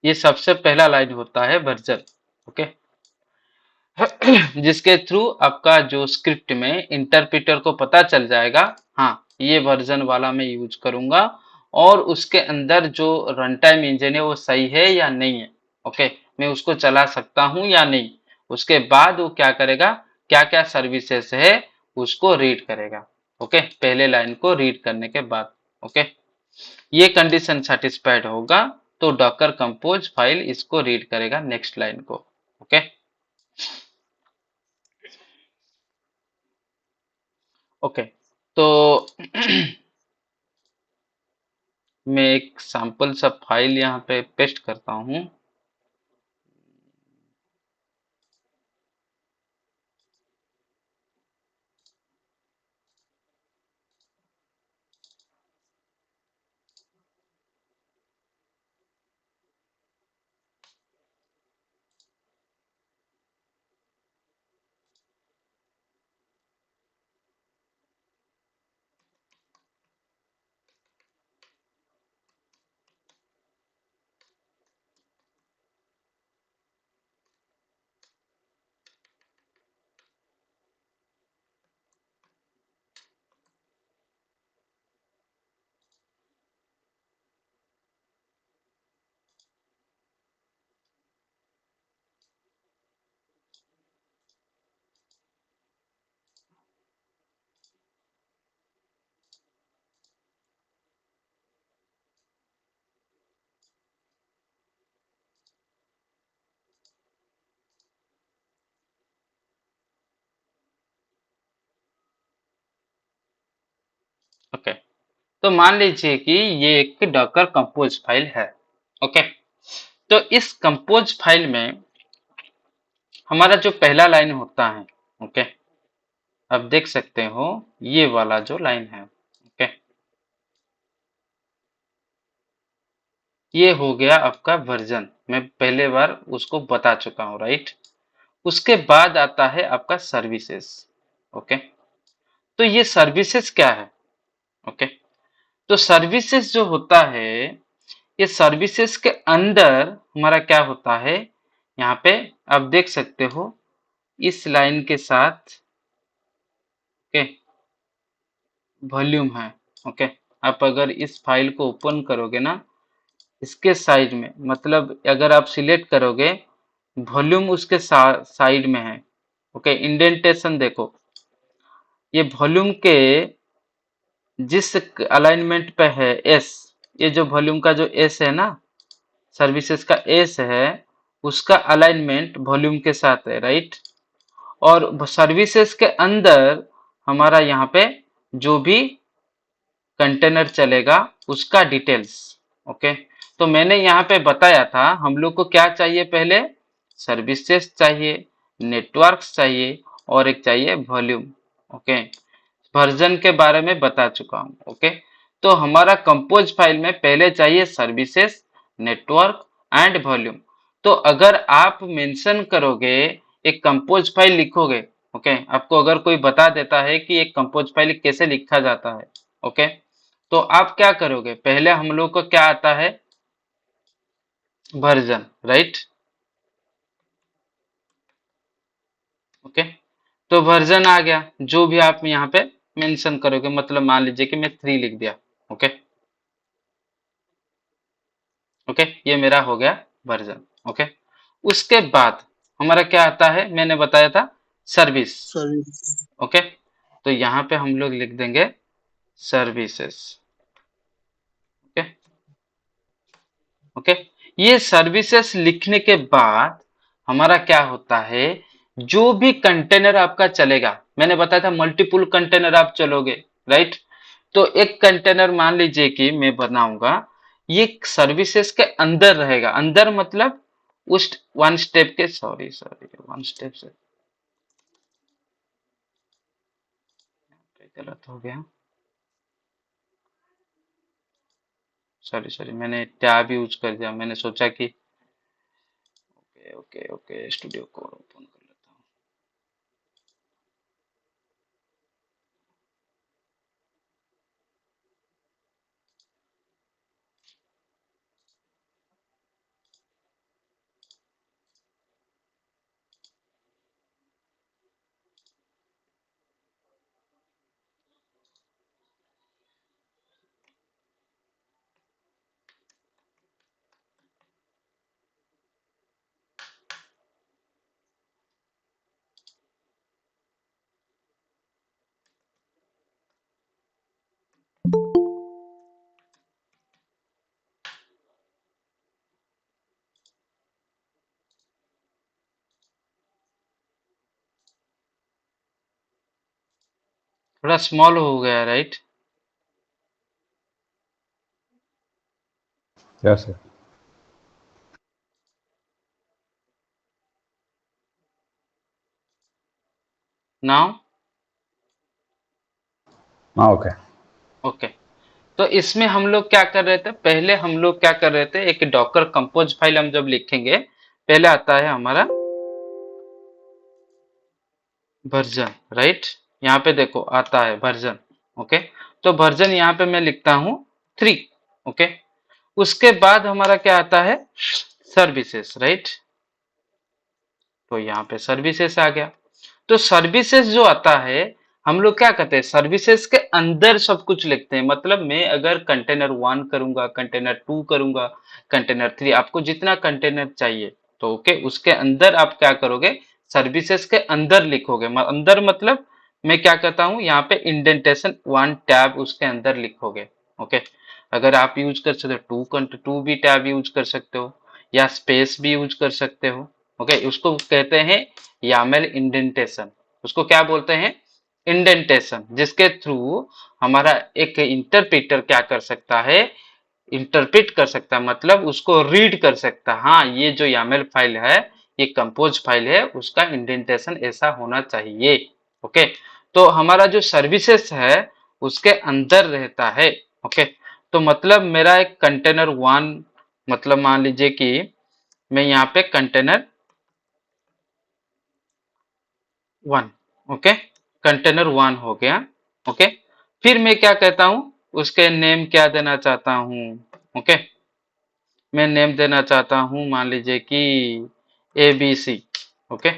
ये सबसे पहला लाइन होता है वर्जन। ओके, जिसके थ्रू आपका जो स्क्रिप्ट में इंटरप्रेटर को पता चल जाएगा, हाँ ये वर्जन वाला मैं यूज करूंगा, और उसके अंदर जो रन टाइम इंजन है वो सही है या नहीं है। ओके, मैं उसको चला सकता हूं या नहीं। उसके बाद वो क्या करेगा, क्या क्या सर्विसेज है उसको रीड करेगा। ओके, पहले लाइन को रीड करने के बाद। ओके, ये कंडीशन सेटिस्फाइड होगा तो डॉकर कंपोज फाइल इसको रीड करेगा नेक्स्ट लाइन को। ओके, ओके, तो मैं एक सैंपल सा फाइल यहाँ पे पेस्ट करता हूँ। ओके, तो मान लीजिए कि ये एक डॉकर कंपोज फाइल है। ओके, तो इस कंपोज फाइल में हमारा जो पहला लाइन होता है, ओके, आप देख सकते हो ये वाला जो लाइन है। ओके, ये हो गया आपका वर्जन, मैं पहले बार उसको बता चुका हूँ, राइट। उसके बाद आता है आपका सर्विसेज। ओके, तो ये सर्विसेज क्या है? ओके, तो सर्विसेज जो होता है, ये सर्विसेज के अंदर हमारा क्या होता है, यहाँ पे आप देख सकते हो इस लाइन के साथ, ओके, वॉल्यूम है। ओके, आप अगर इस फाइल को ओपन करोगे ना, इसके साइड में, मतलब अगर आप सिलेक्ट करोगे, वॉल्यूम उसके साइड में है। ओके, इंडेंटेशन देखो, ये वॉल्यूम के जिस अलाइनमेंट पे है एस, ये जो वॉल्यूम का जो एस है ना, सर्विसेज का एस है, उसका अलाइनमेंट वॉल्यूम के साथ है, राइट। और सर्विसेज के अंदर हमारा यहाँ पे जो भी कंटेनर चलेगा उसका डिटेल्स। ओके, तो मैंने यहाँ पे बताया था हम लोग को क्या चाहिए, पहले सर्विसेज चाहिए, नेटवर्क्स चाहिए, और एक चाहिए वॉल्यूम। ओके, वर्जन के बारे में बता चुका हूँ। ओके, तो हमारा कंपोज फाइल में पहले चाहिए सर्विसेज, नेटवर्क एंड वॉल्यूम। तो अगर आप मेंशन करोगे, एक कंपोज फाइल लिखोगे, ओके, आपको अगर कोई बता देता है कि एक कंपोज फाइल कैसे लिखा जाता है, ओके, तो आप क्या करोगे, पहले हम लोग को क्या आता है, वर्जन, राइट। ओके, तो वर्जन आ गया, जो भी आप यहाँ पे मेंशन करोगे, मतलब मान लीजिए कि मैं 3 लिख दिया। ओके, ओके, ये मेरा हो गया वर्जन। ओके, उसके बाद हमारा क्या आता है, मैंने बताया था सर्विस। सर्विस। ओके, तो यहाँ पे हम लोग लिख देंगे सर्विसेज। ओके, ओके, ये सर्विसेज लिखने के बाद हमारा क्या होता है, जो भी कंटेनर आपका चलेगा, मैंने बताया था मल्टीपल कंटेनर आप चलोगे, राइट। तो एक कंटेनर मान लीजिए कि मैं बनाऊंगा, ये सर्विसेज के अंदर रहेगा, अंदर मतलब उस वन स्टेप के, सॉरी सॉरी वन स्टेप से गलत हो गया, सॉरी सॉरी मैंने टैब यूज कर दिया, मैंने सोचा कि okay okay okay studio code open कर लेता हूँ। थोड़ा स्मॉल हो गया, right. Yes, sir. Now Okay. Okay. तो इसमें हम लोग क्या कर रहे थे, पहले हम लोग क्या कर रहे थे, एक डॉकर कंपोज फाइल हम जब लिखेंगे, पहले आता है हमारा वर्जन, राइट। यहाँ पे देखो आता है वर्जन, ओके। तो वर्जन यहाँ पे मैं लिखता हूँ 3, ओके। उसके बाद हमारा क्या आता है, सर्विसेज, राइट। तो यहाँ पे सर्विसेज आ गया। तो सर्विसेज जो आता है, हम लोग क्या करते हैं, सर्विसेज के अंदर सब कुछ लिखते हैं। मतलब मैं अगर कंटेनर 1 करूंगा, कंटेनर 2 करूंगा, कंटेनर 3, आपको जितना कंटेनर चाहिए, तो ओके, उसके अंदर आप क्या करोगे, सर्विसेज के अंदर लिखोगे। अंदर मतलब मैं क्या करता हूँ, यहाँ पे इंडेंटेशन 1 टैब उसके अंदर लिखोगे, ओके। अगर आप यूज कर सकते हो 2 भी टैब यूज कर सकते हो, या स्पेस भी यूज कर सकते हो, ओके। उसको कहते हैं यामेल इंडेंटेशन, उसको क्या बोलते हैं, इंडेंटेशन, जिसके थ्रू हमारा एक इंटरप्रेटर क्या कर सकता है, इंटरप्रेट कर सकता है, मतलब उसको रीड कर सकता है, हाँ ये जो यामेल फाइल है, ये कंपोज फाइल है, उसका इंडेंटेशन ऐसा होना चाहिए, ओके। तो हमारा जो सर्विसेज है उसके अंदर रहता है, ओके। तो मतलब मेरा एक कंटेनर 1, मतलब मान लीजिए कि मैं यहाँ पे कंटेनर 1, ओके, कंटेनर 1 हो गया, ओके। फिर मैं क्या कहता हूँ, उसके नेम क्या देना चाहता हूँ, ओके। मैं नेम देना चाहता हूँ, मान लीजिए कि ABC, ओके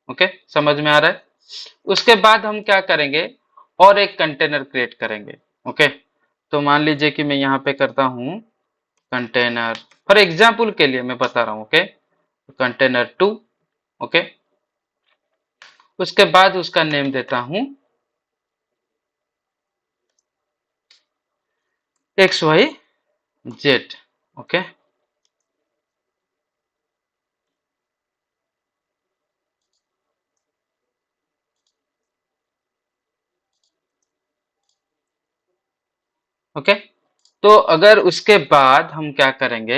ओके, समझ में आ रहा है। उसके बाद हम क्या करेंगे, और एक कंटेनर क्रिएट करेंगे, ओके। तो मान लीजिए कि मैं यहाँ पे करता हूँ कंटेनर, फॉर एग्जाम्पल के लिए मैं बता रहा हूँ, ओके, कंटेनर 2, ओके। उसके बाद उसका नेम देता हूँ XYZ, ओके। ओके। तो अगर उसके बाद हम क्या करेंगे,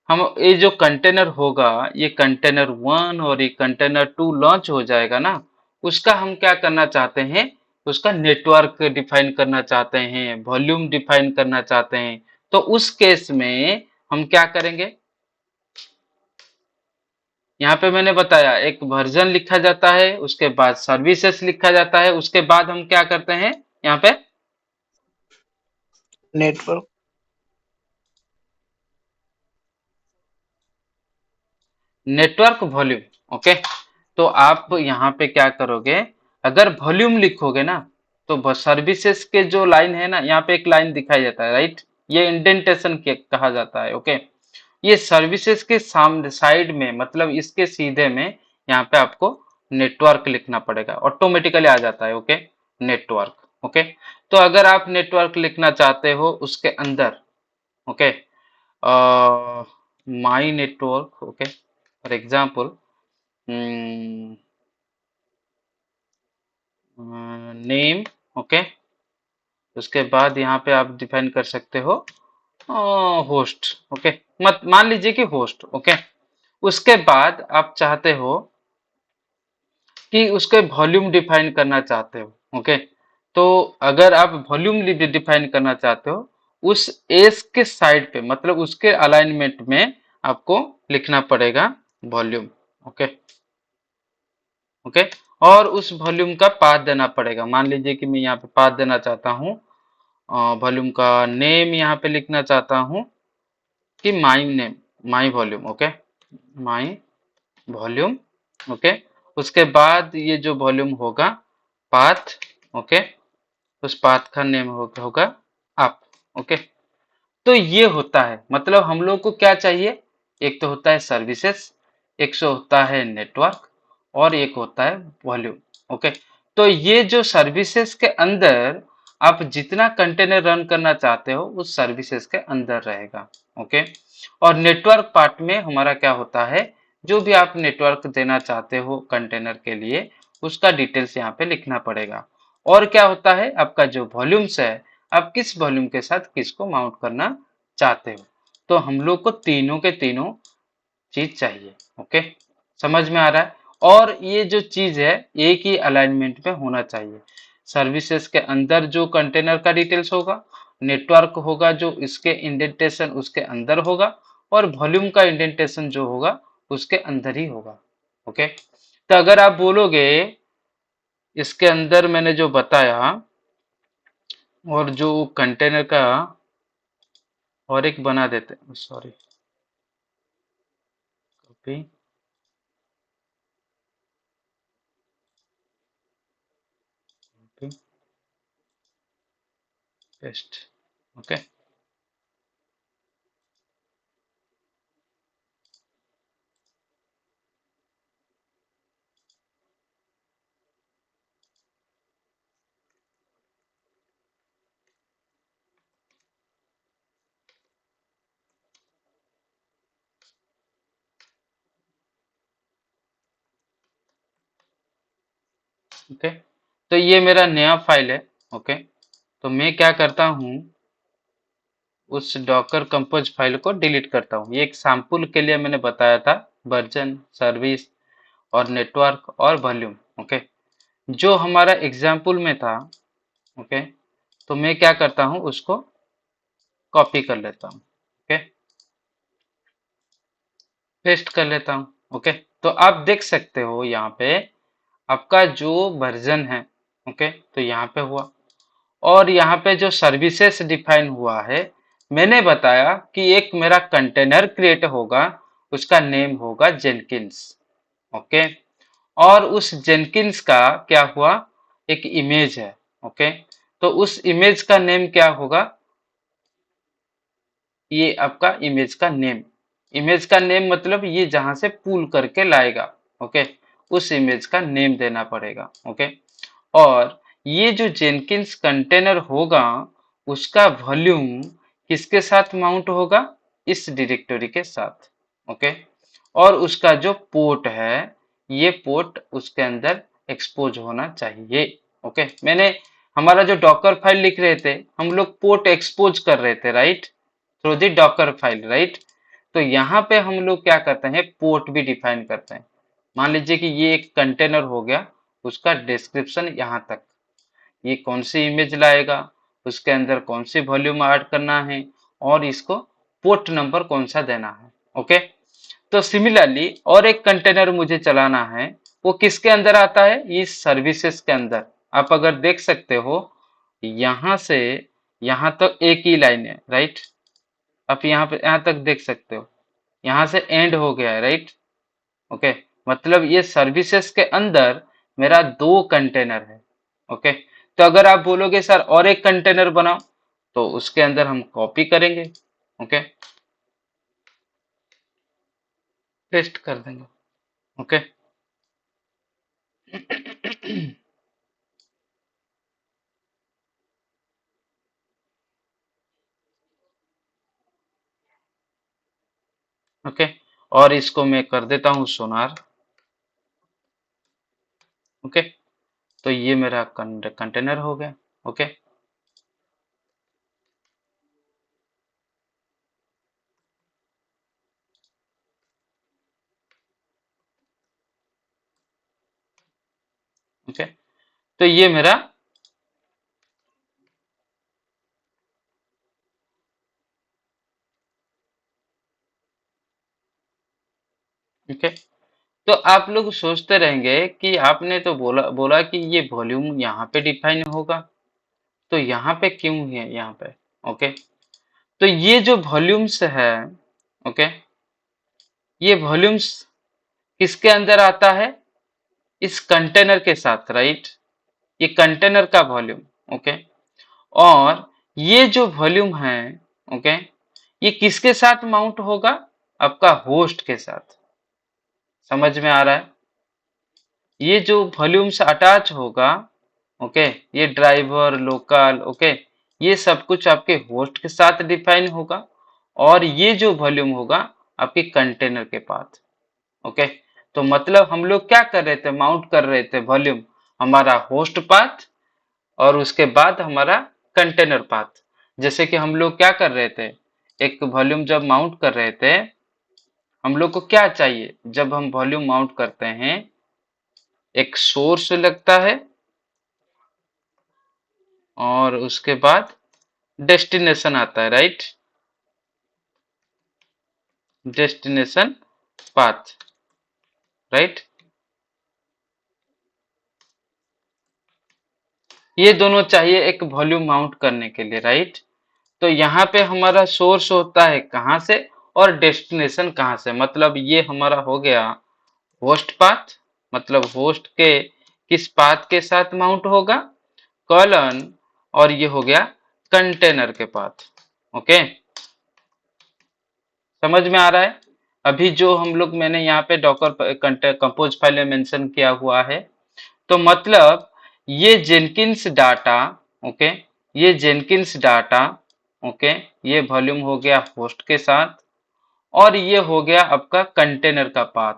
हम ये जो कंटेनर होगा, ये कंटेनर 1 और ये कंटेनर 2 लॉन्च हो जाएगा ना, उसका हम क्या करना चाहते हैं, उसका नेटवर्क डिफाइन करना चाहते हैं, वॉल्यूम डिफाइन करना चाहते हैं। तो उस केस में हम क्या करेंगे, यहाँ पे मैंने बताया एक वर्जन लिखा जाता है, उसके बाद सर्विसेज लिखा जाता है, उसके बाद हम क्या करते हैं यहाँ पे, network, नेटवर्क वॉल्यूम, ओके। तो आप यहाँ पे क्या करोगे, अगर वॉल्यूम लिखोगे ना, तो सर्विसेज के जो लाइन है ना, यहाँ पे एक लाइन दिखाई जाता है, राइट। ये इंडेंटेशन के कहा जाता है, ओके। ये सर्विसेज के सामने साइड में, मतलब इसके सीधे में, यहाँ पे आपको नेटवर्क लिखना पड़ेगा, ऑटोमेटिकली आ जाता है, ओके, नेटवर्क, ओके। तो अगर आप नेटवर्क लिखना चाहते हो उसके अंदर, okay, my network, okay, for example name, okay. उसके बाद यहाँ पे आप डिफाइन कर सकते हो होस्ट, ओके। मत मान लीजिए कि होस्ट, ओके। उसके बाद आप चाहते हो कि उसके वॉल्यूम डिफाइन करना चाहते हो, ओके। तो अगर आप वॉल्यूम डिफाइन करना चाहते हो, उस एस के साइड पे मतलब उसके अलाइनमेंट में आपको लिखना पड़ेगा वॉल्यूम, ओके। ओके, और उस वॉल्यूम का पाथ देना पड़ेगा। मान लीजिए कि मैं यहाँ पे पाथ देना चाहता हूँ, वॉल्यूम का नेम यहाँ पे लिखना चाहता हूँ कि my name, my volume, okay, my volume, okay. उसके बाद ये जो वॉल्यूम होगा पाथ, ओके, उस पाथ का नेम होगा अप, ओके। तो ये होता है, मतलब हम लोग को क्या चाहिए, एक तो होता है सर्विसेज, एक सौ होता है नेटवर्क, और एक होता है वॉल्यूम, ओके। तो ये जो सर्विसेज के अंदर आप जितना कंटेनर रन करना चाहते हो उस सर्विसेज के अंदर रहेगा, ओके। और नेटवर्क पार्ट में हमारा क्या होता है, जो भी आप नेटवर्क देना चाहते हो कंटेनर के लिए उसका डिटेल्स यहाँ पे लिखना पड़ेगा। और क्या होता है, आपका जो वॉल्यूम्स है, आप किस वॉल्यूम के साथ किसको माउंट करना चाहते हो। तो हम लोग को तीनों के तीनों चीज चाहिए, ओके। समझ में आ रहा है। और ये जो चीज है एक ही अलाइनमेंट में होना चाहिए। सर्विसेज के अंदर जो कंटेनर का डिटेल्स होगा, नेटवर्क होगा जो इसके इंडेंटेशन उसके अंदर होगा, और वॉल्यूम का इंडेंटेशन जो होगा उसके अंदर ही होगा, ओके। तो अगर आप बोलोगे इसके अंदर मैंने जो बताया, और जो कंटेनर का और एक बना देते, sorry, copy paste, okay. Okay, तो ये मेरा नया फाइल है, ओके। तो मैं क्या करता हूँ, उस डॉकर कंपोज फाइल को डिलीट करता हूँ। ये एक सैंपल के लिए मैंने बताया था, वर्जन, सर्विस और नेटवर्क और वॉल्यूम, ओके, जो हमारा एग्जाम्पल में था, ओके। तो मैं क्या करता हूँ, उसको कॉपी कर लेता हूँ, ओके, पेस्ट कर लेता हूँ, ओके। तो आप देख सकते हो यहाँ पे आपका जो वर्जन है, ओके, तो यहाँ पे हुआ। और यहाँ पे जो सर्विसेज डिफाइन हुआ है, मैंने बताया कि एक मेरा कंटेनर क्रिएट होगा, उसका नेम होगा जेनकिंस, ओके। और उस जेनकिंस का क्या हुआ, एक इमेज है, ओके। तो उस इमेज का नेम क्या होगा, ये आपका इमेज का नेम, इमेज का नेम मतलब ये जहां से पुल करके लाएगा, ओके, उस इमेज का नेम देना पड़ेगा, ओके। और ये जो जेनकिंस कंटेनर होगा उसका वॉल्यूम किसके साथ माउंट होगा, इस डायरेक्टरी के साथ, ओके। और उसका जो पोर्ट है, ये पोर्ट उसके अंदर एक्सपोज होना चाहिए, ओके। मैंने हमारा जो डॉकर फाइल लिख रहे थे, हम लोग पोर्ट एक्सपोज कर रहे थे, right, through the Docker file, right. तो यहाँ पे हम लोग क्या करते हैं, पोर्ट भी डिफाइन करते हैं। मान लीजिए कि ये एक कंटेनर हो गया, उसका डिस्क्रिप्शन यहाँ तक, ये कौन सी इमेज लाएगा, उसके अंदर कौन सी वॉल्यूम ऐड करना है, और इसको पोर्ट नंबर कौन सा देना है, ओके। तो सिमिलरली और एक कंटेनर मुझे चलाना है, वो किसके अंदर आता है, इस सर्विसेज के अंदर। आप अगर देख सकते हो यहाँ से यहाँ तक एक ही लाइन है, राइट। आप यहाँ पे यहाँ तक देख सकते हो, यहाँ से एंड हो गया है, राइट, ओके। मतलब ये सर्विसेज के अंदर मेरा दो कंटेनर है, ओके। तो अगर आप बोलोगे सर और एक कंटेनर बनाओ, तो उसके अंदर हम कॉपी करेंगे, ओके, पेस्ट कर देंगे, ओके। ओके। और इसको मैं कर देता हूं सोनार। ओके, तो ये मेरा कंटेनर हो गया। ओके, ओके, तो ये मेरा ओके। तो आप लोग सोचते रहेंगे कि आपने तो बोला बोला कि ये वॉल्यूम यहाँ पे डिफाइन होगा, तो यहाँ पे क्यों है यहाँ पे? ओके, तो ये जो वॉल्यूम्स है, ओके, ये वॉल्यूम्स किसके अंदर आता है? इस कंटेनर के साथ, राइट? ये कंटेनर का वॉल्यूम। ओके, और ये जो वॉल्यूम है, ओके, ये किसके साथ माउंट होगा? आपका होस्ट के साथ। समझ में आ रहा है? ये जो वॉल्यूम से अटैच होगा, ओके, ये ड्राइवर लोकल, ओके, ये सब कुछ आपके होस्ट के साथ डिफाइन होगा, और ये जो वॉल्यूम होगा आपके कंटेनर के पास। ओके, तो मतलब हम लोग क्या कर रहे थे? माउंट कर रहे थे वॉल्यूम हमारा होस्ट पाथ और उसके बाद हमारा कंटेनर पाथ। जैसे कि हम लोग क्या कर रहे थे, एक वॉल्यूम जब माउंट कर रहे थे, हम लोग को क्या चाहिए? जब हम वॉल्यूम माउंट करते हैं, एक सोर्स लगता है और उसके बाद डेस्टिनेशन आता है, राइट? Destination path, right? ये दोनों चाहिए एक वॉल्यूम माउंट करने के लिए, राइट? तो यहाँ पे हमारा सोर्स होता है कहाँ से और डेस्टिनेशन कहाँ से? मतलब ये हमारा हो गया होस्ट पाथ, मतलब होस्ट के किस पाथ के साथ माउंट होगा? कॉलन, और ये हो गया कंटेनर के पाथ। ओके, समझ में आ रहा है? अभी जो हम लोग मैंने यहाँ पे डॉकर कंपोज फाइल में मेंशन किया हुआ है, तो मतलब ये जेनकिंस डाटा, ओके, ये जेनकिंस डाटा, ओके, ये वॉल्यूम हो गया होस्ट के साथ, और ये हो गया आपका कंटेनर का path,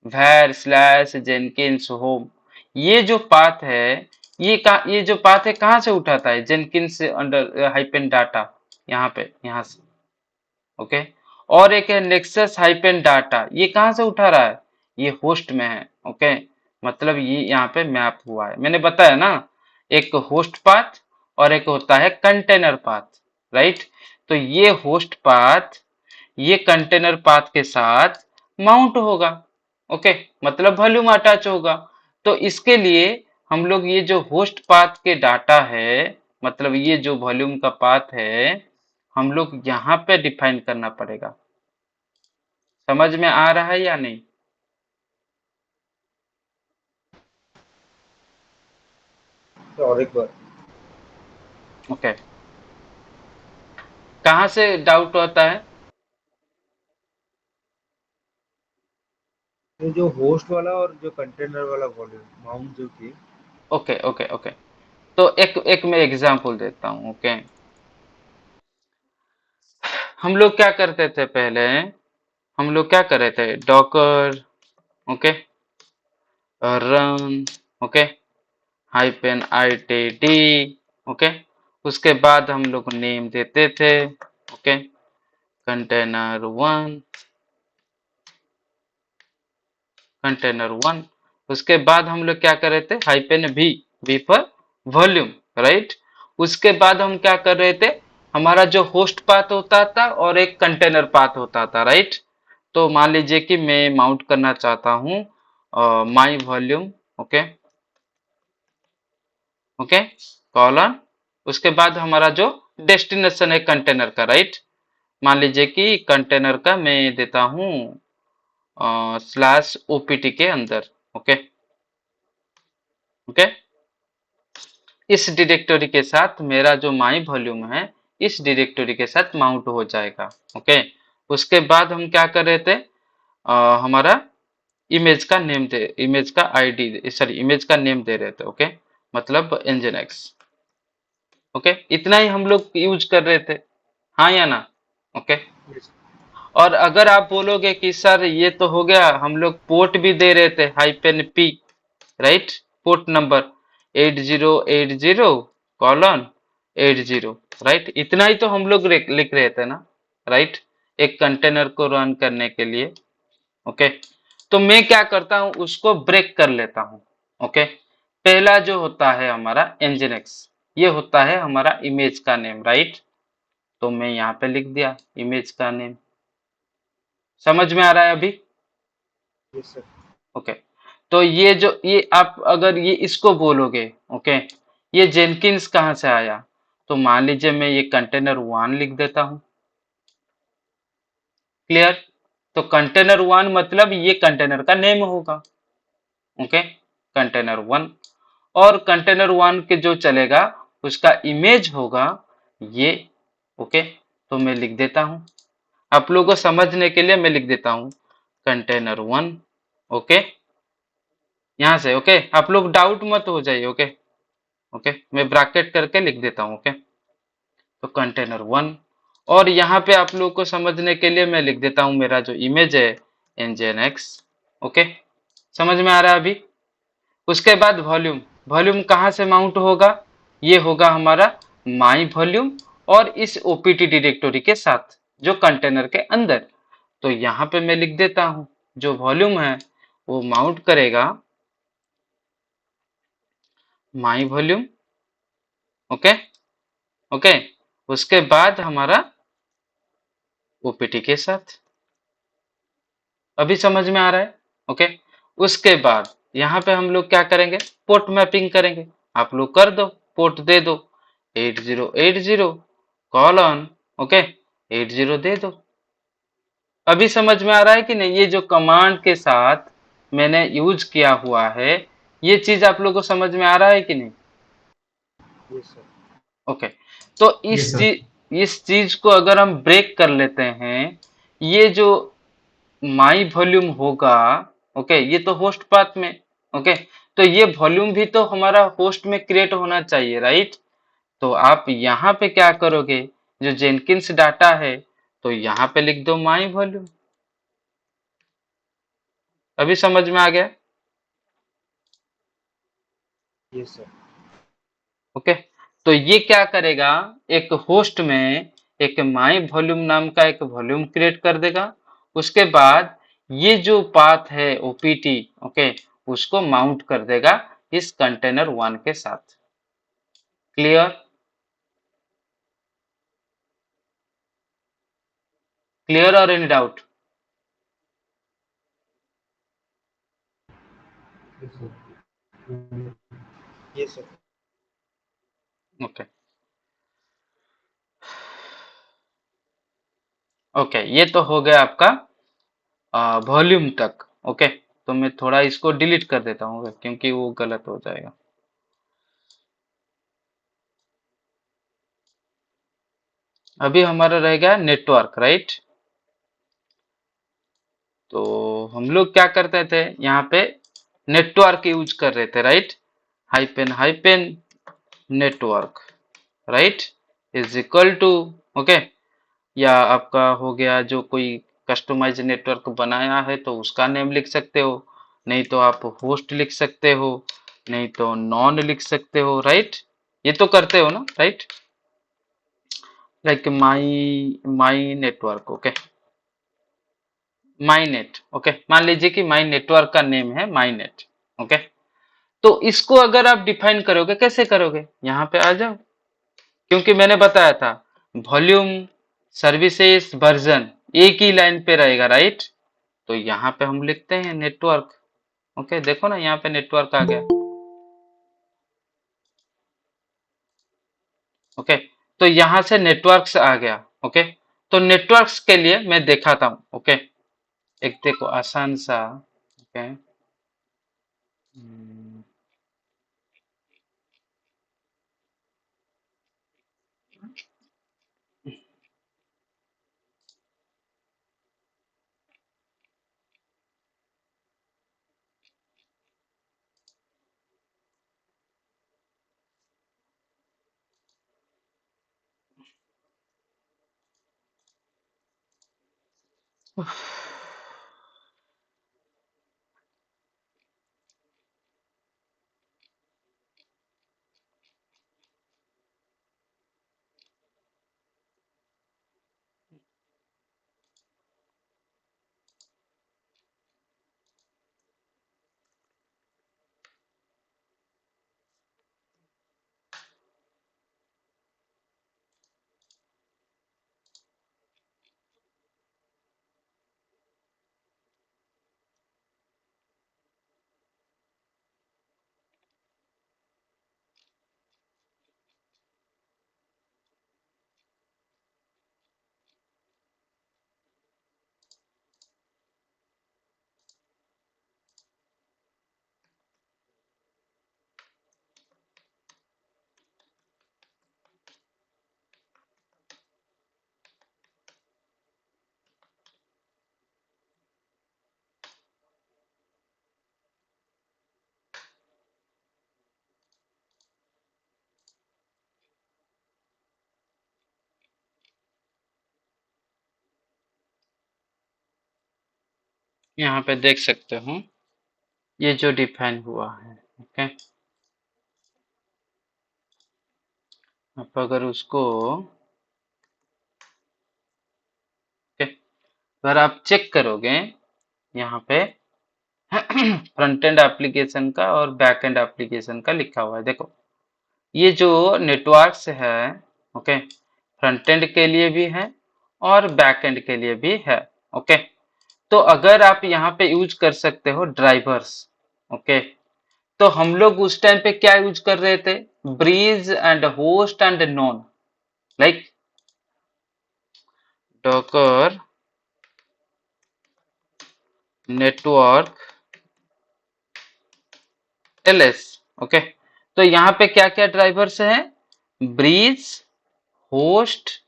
var slash Jenkins home. ये जो पाथ है, ये जो पाथ है कहाँ से उठाता है? जेनकिंस अंडर हाइपेन डाटा, यहाँ पे, यहाँ से। ओके, और एक है नेक्सस हाइपेन डाटा, ये कहाँ से उठा रहा है? ये होस्ट में है। ओके, मतलब ये यहाँ पे मैप हुआ है, मैंने बताया ना, एक होस्ट पाथ और एक होता है कंटेनर पाथ, राइट? तो ये होस्ट पाथ ये कंटेनर पाथ के साथ माउंट होगा। ओके, मतलब वॉल्यूम अटैच होगा। तो इसके लिए हम लोग ये जो होस्ट पाथ के डाटा है, मतलब ये जो वॉल्यूम का पाथ है, हम लोग यहाँ पे डिफाइन करना पड़ेगा। समझ में आ रहा है या नहीं? और एक बार ओके, कहाँ से डाउट होता है? ये जो होस्ट वाला और जो कंटेनर वाला वॉल्यूम माउंट जो की ओके ओके ओके, तो एक एक मैं एग्जांपल देता हूँ। ओके, हम लोग क्या करते थे पहले? हम लोग क्या कर रहे थे? Docker, okay, run, okay, hyphen ITD, okay, उसके बाद हम लोग नेम देते थे, ओके, कंटेनर 1, कंटेनर 1। उसके बाद हम लोग क्या कर रहे थे? Hyphen V for volume, right? उसके बाद हम क्या कर रहे थे? हमारा जो होस्ट पाथ होता था और एक कंटेनर पाथ होता था, राइट? तो मान लीजिए कि मैं माउंट करना चाहता हूँ माई वॉल्यूम, ओके, ओके, कॉलन, उसके बाद हमारा जो डेस्टिनेशन है कंटेनर का, राइट? मान लीजिए कि कंटेनर का मैं देता हूँ स्लैश OPT के अंदर। ओके, ओके, इस डायरेक्टरी के साथ मेरा जो माई वॉल्यूम है इस डायरेक्टरी के साथ माउंट हो जाएगा। ओके, उसके बाद हम क्या कर रहे थे? हमारा इमेज का नेम दे, इमेज का आईडी, सॉरी, इमेज का नेम दे रहे थे। ओके, मतलब nginx। ओके, इतना ही हम लोग यूज कर रहे थे, हाँ या ना? ओके, और अगर आप बोलोगे कि सर ये तो हो गया, हम लोग पोर्ट भी दे रहे थे hyphen P, right, port number 8080 colon 80, right, इतना ही तो हम लोग लिख रहे थे ना, राइट, एक कंटेनर को रन करने के लिए। ओके, तो मैं क्या करता हूं, उसको ब्रेक कर लेता हूं। ओके, पहला जो होता है हमारा nginx, ये होता है हमारा इमेज का नेम, राइट, तो मैं यहाँ पे लिख दिया इमेज का नेम। समझ में आ रहा है अभी? Yes sir. ओके, तो ये जो ये आप अगर ये इसको बोलोगे, ओके, ये जेनकिंस कहाँ से आया, तो मान लीजिए मैं ये कंटेनर वन लिख देता हूं। क्लियर? तो कंटेनर वन मतलब ये कंटेनर का नेम होगा। ओके, कंटेनर वन, और कंटेनर वन के जो चलेगा उसका इमेज होगा ये। ओके, तो मैं लिख देता हूं, आप लोगों को समझने के लिए मैं लिख देता हूं कंटेनर वन। ओके, यहां से ओके, आप लोग डाउट मत हो जाइए। ओके, ओके, मैं ब्रैकेट करके लिख देता हूं। ओके, तो कंटेनर वन, और यहाँ पे आप लोग को समझने के लिए मैं लिख देता हूं मेरा जो इमेज है nginx। ओके, समझ में आ रहा है अभी? उसके बाद वॉल्यूम, वॉल्यूम कहाँ से माउंट होगा, ये होगा हमारा माई वॉल्यूम, और इस ओपीटी डायरेक्टरी के साथ जो कंटेनर के अंदर। तो यहाँ पे मैं लिख देता हूं जो वॉल्यूम है वो माउंट करेगा माई वॉल्यूम। ओके, ओके, उसके बाद हमारा ओपीटी के साथ। अभी समझ में आ रहा है? ओके, उसके बाद यहाँ पे हम लोग क्या करेंगे, पोर्ट मैपिंग करेंगे। आप लोग कर दो, पोर्ट दे दो 8080 कॉलन, ओके, 80 दे दो। अभी समझ में आ रहा है कि नहीं? ये जो कमांड के साथ मैंने यूज किया हुआ है, ये चीज आप लोगों को समझ में आ रहा है कि नहीं? Yes sir. ओके, तो Yes, sir. इस चीज को अगर हम ब्रेक कर लेते हैं, ये जो माई वॉल्यूम होगा, ओके, ये तो होस्ट पाथ में, ओके, तो ये वॉल्यूम भी तो हमारा होस्ट में क्रिएट होना चाहिए, राइट। तो आप यहाँ पे क्या करोगे, जो जेनकिंस डाटा है तो यहाँ पे लिख दो माई वॉल्यूम। अभी समझ में आ गया? Yes sir. ओके, तो ये क्या करेगा, एक होस्ट में एक माई वॉल्यूम नाम का एक वॉल्यूम क्रिएट कर देगा। उसके बाद ये जो पाथ है ओपीटी, ओके, उसको माउंट कर देगा इस कंटेनर वन के साथ। क्लियर? क्लियर और any doubt? Yes sir. Okay, okay, ये तो हो गया आपका वॉल्यूम तक। ओके, तो मैं थोड़ा इसको डिलीट कर देता हूँ क्योंकि वो गलत हो जाएगा। अभी हमारा रह गया नेटवर्क, राइट। तो हम लोग क्या करते थे, यहाँ पे नेटवर्क यूज कर रहे थे, right, hyphen hyphen network, right, is equal to, okay, या आपका हो गया जो कोई कस्टमाइज नेटवर्क बनाया है तो उसका नेम लिख सकते हो, नहीं तो आप होस्ट लिख सकते हो, नहीं तो नॉन लिख सकते हो, राइट, ये तो करते हो ना, right, like my network, okay, my net, okay, मान लीजिए कि माई नेटवर्क का नेम है माई नेट। ओके, तो इसको अगर आप डिफाइन करोगे, कैसे करोगे, यहाँ पे आ जाओ, क्योंकि मैंने बताया था वॉल्यूम सर्विसेज वर्जन एक ही लाइन पे रहेगा, राइट, तो यहाँ पे हम लिखते हैं नेटवर्क। ओके, देखो ना यहाँ पे नेटवर्क आ गया। ओके, तो यहाँ से नेटवर्क्स आ गया। ओके, तो नेटवर्क्स के लिए मैं दिखाता हूँ। ओके, एक देखो आसान सा। ओके, यहाँ पे देख सकते हो ये जो डिफाइन हुआ है। ओके, आप अगर उसको ओके, अगर आप चेक करोगे यहाँ पे फ्रंट एंड एप्लीकेशन का और बैक एंड एप्लीकेशन का लिखा हुआ है। देखो ये जो नेटवर्क्स है, ओके, फ्रंट एंड के लिए भी है और बैक एंड के लिए भी है। ओके, तो अगर आप यहाँ पे यूज कर सकते हो ड्राइवर्स। ओके, तो हम लोग उस टाइम पे क्या यूज कर रहे थे? Bridge and host and none, like Docker network LS. Okay, तो यहाँ पे क्या क्या ड्राइवर्स हैं? Bridge, host,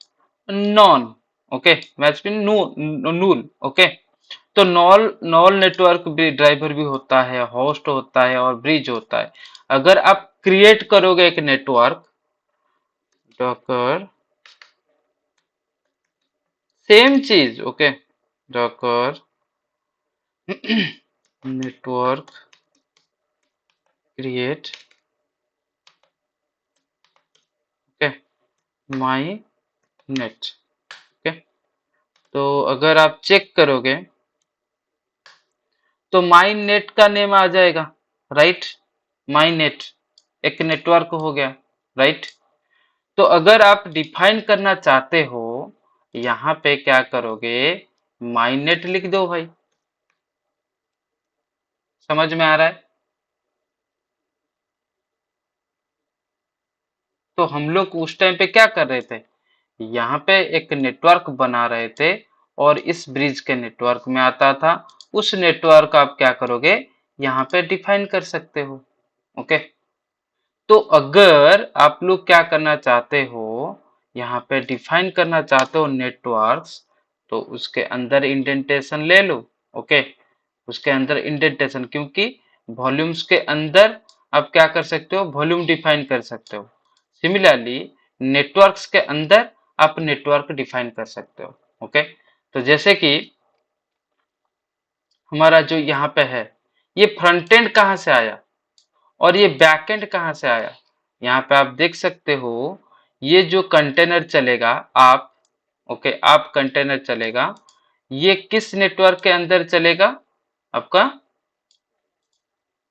none. ओके, मैच भी नूल। ओके, तो नॉल नॉल नेटवर्क भी ड्राइवर भी होता है, होस्ट होता है और ब्रिज होता है। अगर आप क्रिएट करोगे एक नेटवर्क, डॉकर सेम चीज, okay, Docker network create, okay, my net. Okay, तो अगर आप चेक करोगे तो माई नेट का नेम आ जाएगा, राइट? माई नेट एक नेटवर्क हो गया, राइट? तो अगर आप डिफाइन करना चाहते हो, यहाँ पे क्या करोगे? माई नेट लिख दो भाई। समझ में आ रहा है? तो हम लोग उस टाइम पे क्या कर रहे थे? यहाँ पे एक नेटवर्क बना रहे थे और इस ब्रिज के नेटवर्क में आता था। उस नेटवर्क आप क्या करोगे? यहाँ पे डिफाइन कर सकते हो। ओके, तो अगर आप लोग क्या करना चाहते हो, यहाँ पे डिफाइन करना चाहते हो नेटवर्क्स, तो उसके अंदर इंडेंटेशन ले लो। ओके, उसके अंदर इंडेंटेशन, क्योंकि वॉल्यूम्स के अंदर आप क्या कर सकते हो? वॉल्यूम डिफाइन कर सकते हो। सिमिलरली नेटवर्क्स के अंदर आप नेटवर्क डिफाइन कर सकते हो। ओके, तो जैसे कि हमारा जो यहाँ पे है, ये फ्रंट एंड कहाँ से आया और ये बैक एंड कहाँ से आया? यहाँ पे आप देख सकते हो, ये जो कंटेनर चलेगा आप, ओके, आप कंटेनर चलेगा, ये किस नेटवर्क के अंदर चलेगा? आपका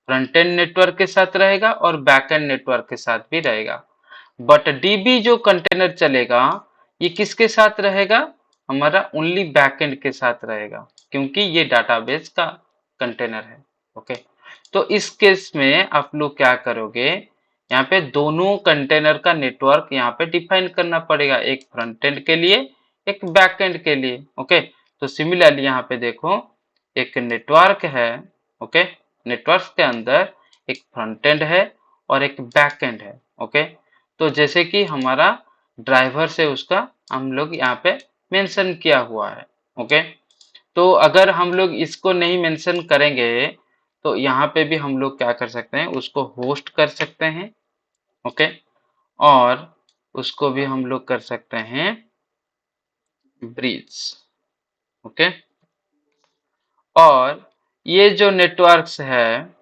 फ्रंट एंड नेटवर्क के साथ रहेगा और बैक एंड नेटवर्क के साथ भी रहेगा। बट डीबी जो कंटेनर चलेगा, ये किसके साथ रहेगा? हमारा ओनली बैक एंड के साथ रहेगा, क्योंकि ये डाटाबेस का कंटेनर है। ओके, तो इस केस में आप लोग क्या करोगे? यहाँ पे दोनों कंटेनर का नेटवर्क यहाँ पे डिफाइन करना पड़ेगा, एक फ्रंट एंड के लिए, एक बैक एंड के लिए। ओके, तो सिमिलरली यहाँ पे देखो, एक नेटवर्क है। ओके, नेटवर्क के अंदर एक फ्रंट एंड है और एक बैक एंड है। ओके, तो जैसे कि हमारा ड्राइवर से उसका हम लोग यहाँ पे मेंशन किया हुआ है। ओके, तो अगर हम लोग इसको नहीं मेंशन करेंगे, तो यहाँ पे भी हम लोग क्या कर सकते हैं? उसको होस्ट कर सकते हैं। ओके, और उसको भी हम लोग कर सकते हैं ब्रिज। ओके, और ये जो नेटवर्क्स है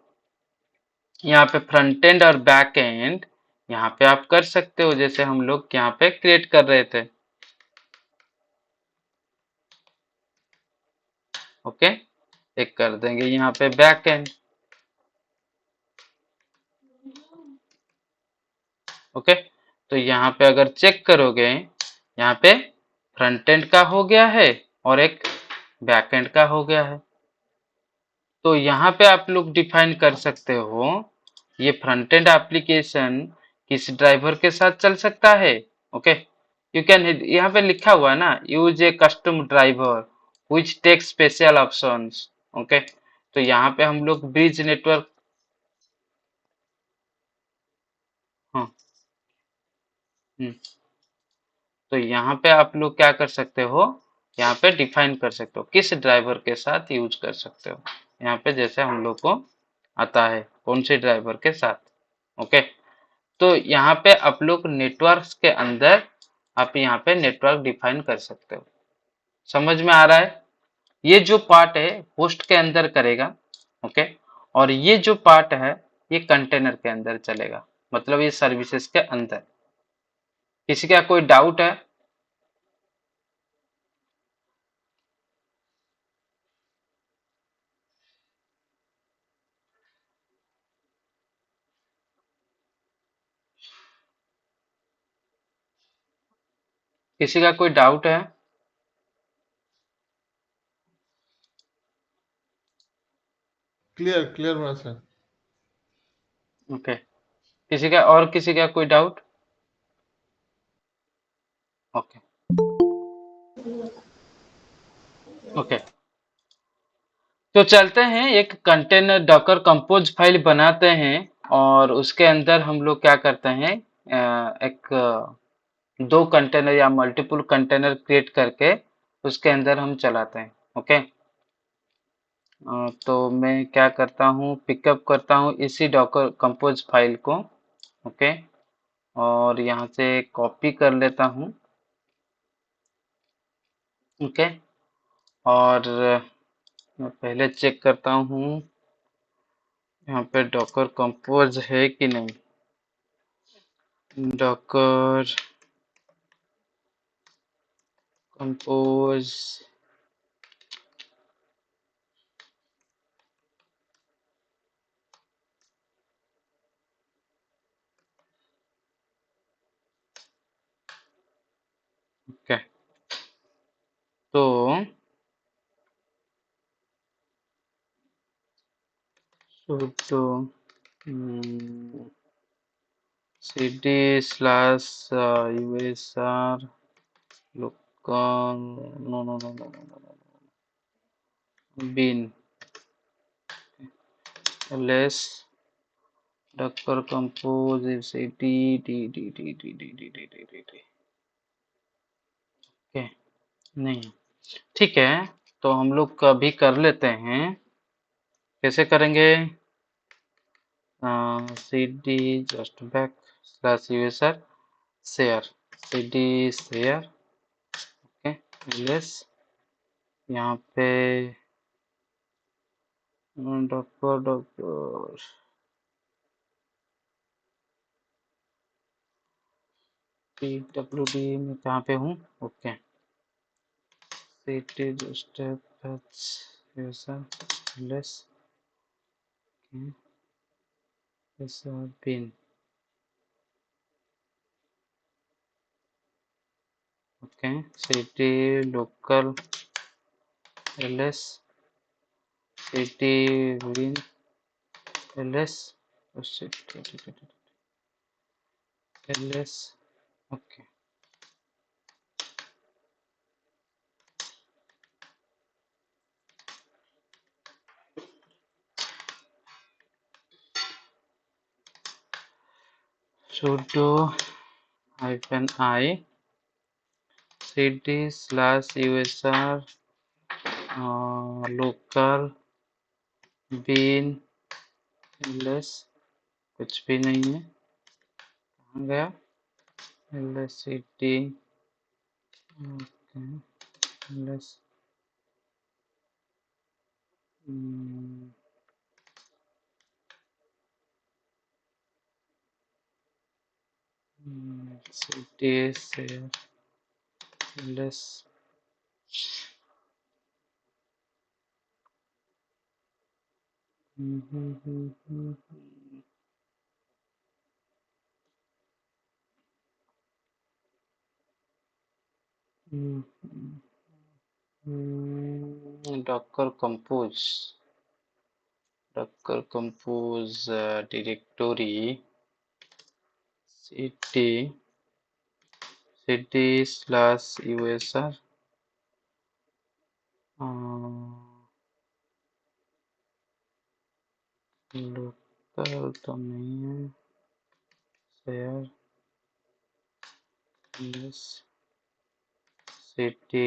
यहाँ पे फ्रंट एंड और बैक एंड यहाँ पे आप कर सकते हो, जैसे हम लोग यहाँ पे क्रिएट कर रहे थे। ओके, एक कर देंगे यहाँ पे बैक एंड। ओके, तो यहाँ पे अगर चेक करोगे यहाँ पे फ्रंट एंड का हो गया है और एक बैक एंड का हो गया है। तो यहाँ पे आप लोग डिफाइन कर सकते हो ये फ्रंट एंड एप्लीकेशन किस ड्राइवर के साथ चल सकता है। ओके, यू कैन, यहाँ पे लिखा हुआ है ना, use a custom driver which take special options. Okay, तो यहाँ पे हम लोग ब्रिज नेटवर्क, हाँ, हम्म, तो यहाँ पे आप लोग क्या कर सकते हो, यहाँ पे डिफाइन कर सकते हो किस ड्राइवर के साथ यूज कर सकते हो। यहाँ पे जैसे हम लोग को आता है कौन से ड्राइवर के साथ। ओके, तो यहाँ पे आप लोग नेटवर्क के अंदर आप यहाँ पे नेटवर्क डिफाइन कर सकते हो। समझ में आ रहा है? ये जो पार्ट है होस्ट के अंदर करेगा। ओके, और ये जो पार्ट है ये कंटेनर के अंदर चलेगा, मतलब ये सर्विसेज के अंदर। किसी का कोई डाउट है? किसी का कोई डाउट है? क्लियर हुआ सर। ओके, किसी का, और किसी का कोई डाउट? ओके, ओके, तो चलते हैं एक कंटेनर डॉकर कंपोज फाइल बनाते हैं और उसके अंदर हम लोग क्या करते हैं, एक दो कंटेनर या मल्टीपल कंटेनर क्रिएट करके उसके अंदर हम चलाते हैं। ओके, तो मैं क्या करता हूँ, पिकअप करता हूँ इसी डॉकर कंपोज फाइल को। ओके, और यहाँ से कॉपी कर लेता हूँ। ओके, और मैं पहले चेक करता हूँ यहाँ पे डॉकर कंपोज है कि नहीं। डॉकर कंपोज, ओके, तो sudo cd slash usr local, bin ls docker compose cd okay, नहीं, ठीक है, तो हम लोग कभी कर लेते हैं। कैसे करेंगे? cd just back slash user share cd share। Okay, ls यहाँ पे डॉक्टर pwd में कहाँ पे हूँ? Okay, cd just fetch user ls bin। Okay, cd local ls cd bin ls ls। Okay, sudo -i cd slash usr local bin ls, कुछ भी नहीं है, कहाँ गया? lscd, ओके, ls हम्म, city से less docker compose directory city slash usr local तो नहीं है शेयर सिटी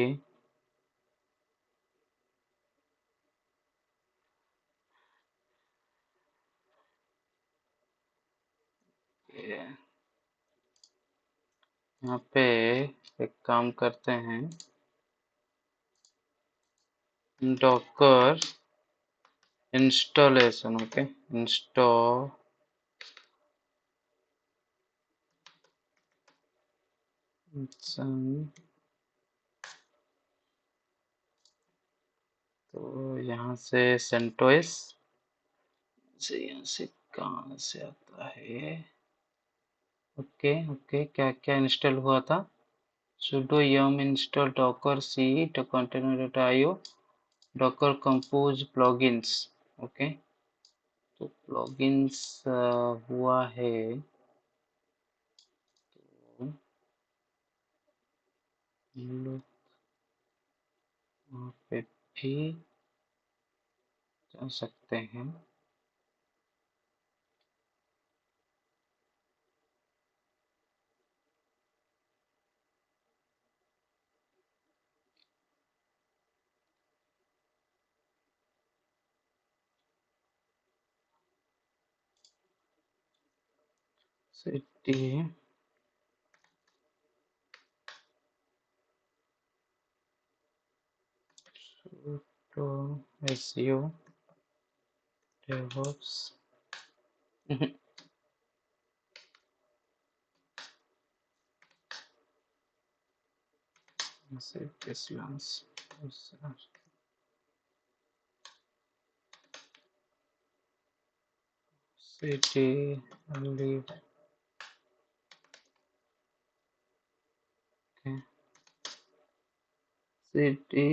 यहाँ पे एक काम करते हैं डॉकर इंस्टॉलेशन ओके इंस्टॉलेशन तो यहाँ से सेंटोस से यहाँ से कहाँ से आता है ओके ओके क्या क्या इंस्टॉल हुआ था sudo yum install docker c container.io docker compose plugins okay तो प्लगइन्स हुआ है तो हम लोग वहाँ पे भी जा सकते हैं सिटी तो SEO DevOps city lead city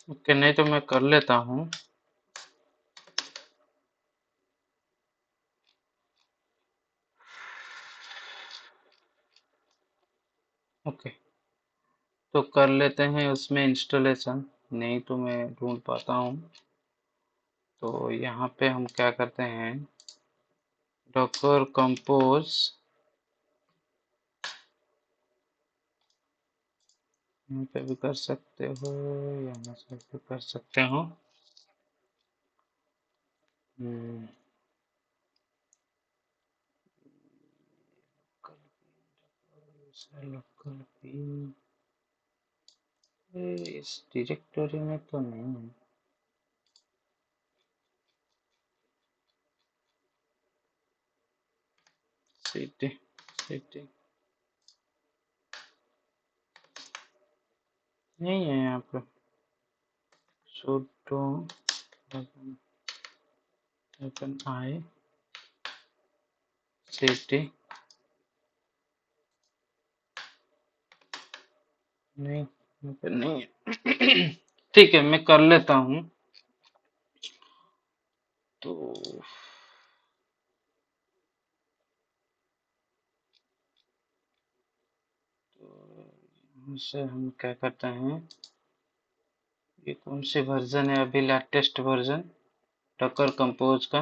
okay नहीं तो मैं कर लेता हूँ ओके तो कर लेते हैं उसमें इंस्टॉलेशन नहीं तो मैं ढूंढ पाता हूँ तो यहाँ पे हम क्या करते हैं डॉकर कंपोज यहाँ पे भी कर सकते हो यहाँ से भी कर सकते हो लोकल पिन इस डायरेक्टरी में तो नहीं है सिटी सिटी नहीं है यहाँ पे sudo I CT नहीं, यहाँ पे नहीं है। ठीक है, मैं कर लेता हूँ। तो यहाँ से हम क्या करते हैं, ये कौन सी वर्जन है अभी, लेटेस्ट वर्जन डॉकर कंपोज का।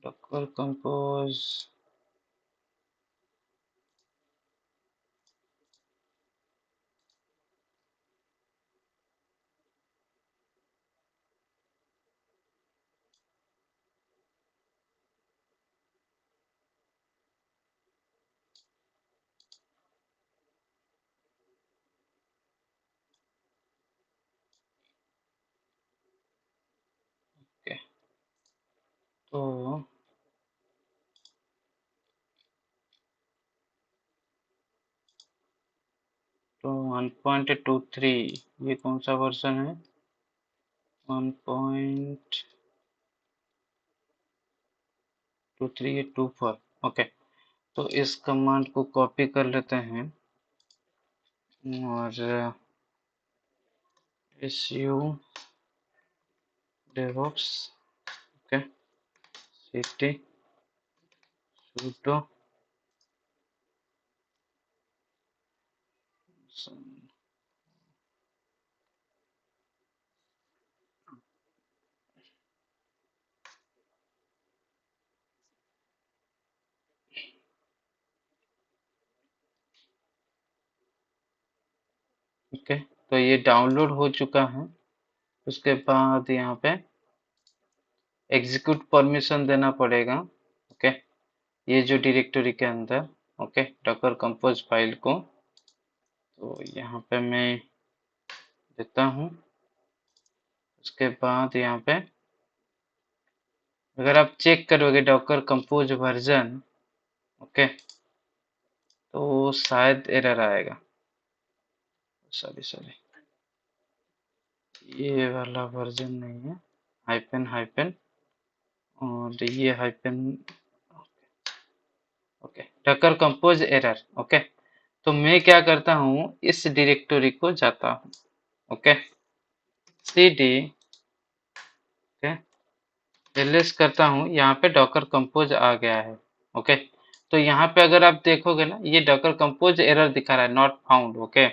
डॉकर कंपोज के तो 1.23 ये कौन सा वर्जन है, 1.2324। ओके, तो इस कमांड को कॉपी कर लेते हैं और su devops okay cd sudo okay. तो ये डाउनलोड हो चुका है। उसके बाद यहाँ पे एग्जीक्यूट परमिशन देना पड़ेगा। ओके, ये जो डायरेक्टरी के अंदर ओके डॉकर कंपोज फाइल को, तो यहाँ पे मैं देता हूँ। उसके बाद यहाँ पे अगर आप चेक करोगे डॉकर कंपोज वर्जन ओके, तो शायद एरर आएगा। सॉरी, ये वाला वर्जन नहीं है, हाइपन हाइपन और ये hyphen okay, Docker compose error okay. तो मैं क्या करता हूँ, इस डायरेक्टरी को जाता हूँ ओके, cd ओके ls करता हूँ। यहाँ पे डॉकर कंपोज आ गया है ओके। तो यहाँ पे अगर आप देखोगे ना, ये डॉकर कंपोज एरर दिखा रहा है, नॉट फाउंड ओके।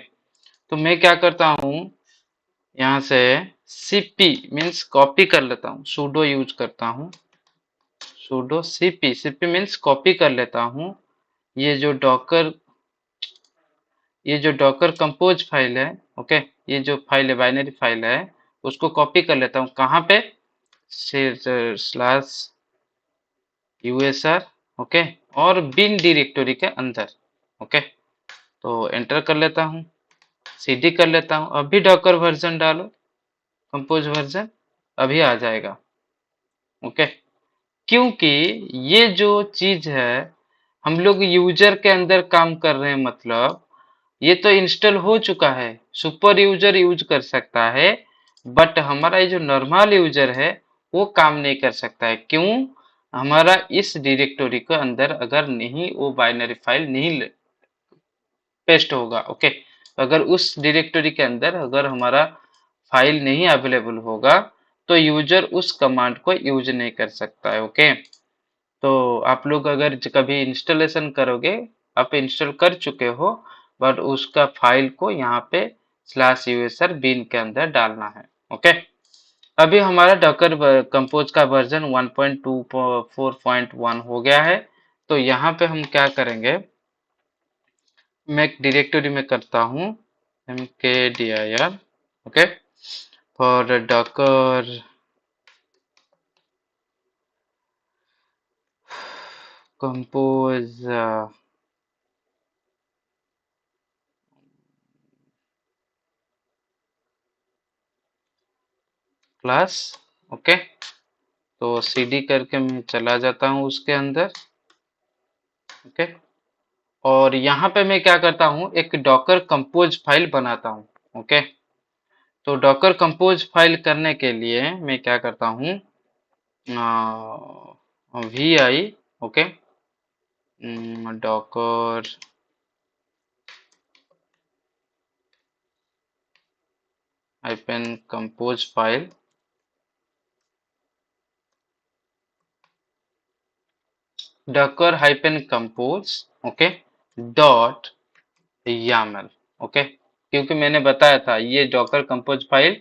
तो मैं क्या करता हूँ, यहाँ से cp मीन्स कॉपी कर लेता हूँ, sudo यूज करता हूँ, sudo cp मीन्स कॉपी कर लेता हूँ। ये जो डॉकर कंपोज फाइल है ओके, ये जो फाइल है बाइनरी फाइल है, उसको कॉपी कर लेता हूँ। कहाँ पे, स्लैश usr ओके, और बिन डायरेक्टरी के अंदर ओके। तो एंटर कर लेता हूँ, cd कर लेता हूँ। अभी डॉकर वर्जन डालो, कंपोज वर्जन अभी आ जाएगा ओके। क्योंकि ये जो चीज है, हम लोग यूजर के अंदर काम कर रहे हैं, मतलब ये तो इंस्टॉल हो चुका है, सुपर यूजर यूज कर सकता है, बट हमारा ये जो नॉर्मल यूजर है वो काम नहीं कर सकता है। क्यों, हमारा इस डायरेक्टरी के अंदर अगर नहीं वो बाइनरी फाइल नहीं पेस्ट होगा ओके। अगर उस डायरेक्टरी के अंदर अगर हमारा फाइल नहीं अवेलेबल होगा, तो यूजर उस कमांड को यूज नहीं कर सकता है ओके। तो आप लोग अगर कभी इंस्टॉलेशन करोगे, आप इंस्टॉल कर चुके हो, बट उसका फाइल को यहाँ पे स्लैश यूएसआर बिन के अंदर डालना है ओके। अभी हमारा डॉकर कंपोज का वर्जन 1.24.1 हो गया है। तो यहाँ पे हम क्या करेंगे, मैं एक डायरेक्टरी में करता हूँ mkdir okay for Docker compose class okay. तो cd करके मैं चला जाता हूँ उसके अंदर ओके। और यहाँ पे मैं क्या करता हूँ, एक डॉकर कंपोज फाइल बनाता हूँ ओके। तो डॉकर कंपोज फाइल करने के लिए मैं क्या करता हूँ, V I, okay, Docker hyphen compose file, Docker hyphen compose, okay, dot YAML, okay, क्योंकि मैंने बताया था ये डॉकर कंपोज फाइल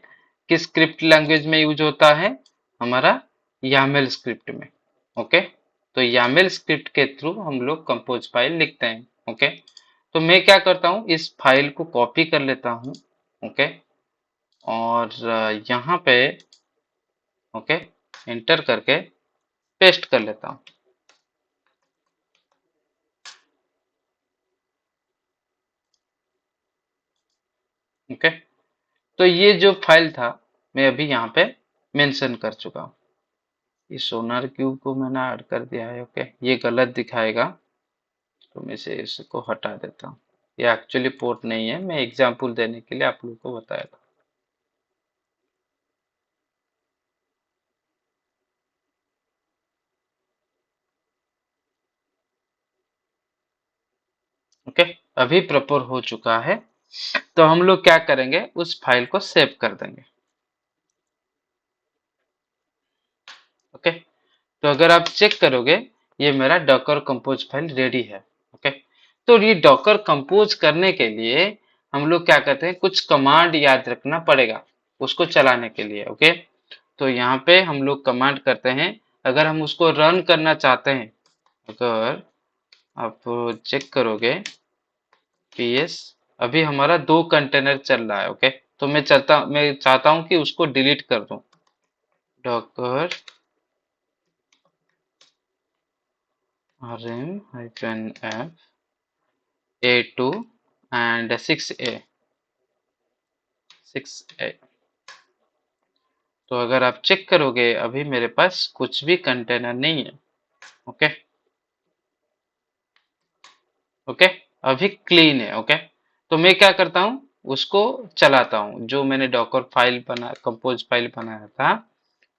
किस स्क्रिप्ट लैंग्वेज में यूज होता है, हमारा YAML स्क्रिप्ट में, ओके। तो YAML स्क्रिप्ट के थ्रू हम लोग कंपोज फाइल लिखते हैं, ओके। तो मैं क्या करता हूँ, इस फाइल को कॉपी कर लेता हूँ, ओके, और यहाँ पे, ओके, एंटर करके पेस्ट कर लेता हूँ, ओके। तो ये जो फाइल था मैं अभी यहाँ पे मेंशन कर चुका हूँ। इस सोनार क्यूब को मैंने ऐड कर दिया है, ओके। ये गलत दिखाएगा तो मैं इसे इसको हटा देता हूँ। ये एक्चुअली पोर्ट नहीं है, मैं एग्जांपल देने के लिए आप लोगों को बताया था। ओके, अभी प्रॉपर हो चुका है। तो हम लोग क्या करेंगे, उस फाइल को सेव कर देंगे, ओके। तो अगर आप चेक करोगे ये मेरा डॉकर कंपोज फाइल रेडी है, ओके। तो ये डॉकर कंपोज करने के लिए हम लोग क्या करते हैं, कुछ कमांड याद रखना पड़ेगा उसको चलाने के लिए, ओके। तो यहाँ पे हम लोग कमांड करते हैं, अगर हम उसको रन करना चाहते हैं, अगर आप चेक करोगे PS, अभी हमारा 2 कंटेनर चल रहा है, ओके। तो मैं चाहता हूँ कि उसको डिलीट कर दूं, Docker rm-f A2 and 6A, तो अगर आप चेक करोगे अभी मेरे पास कुछ भी कंटेनर नहीं है, ओके, ओके, अभी क्लीन है, ओके। तो मैं क्या करता हूँ, उसको चलाता हूँ, जो मैंने डॉकर फाइल कंपोज फाइल बनाया था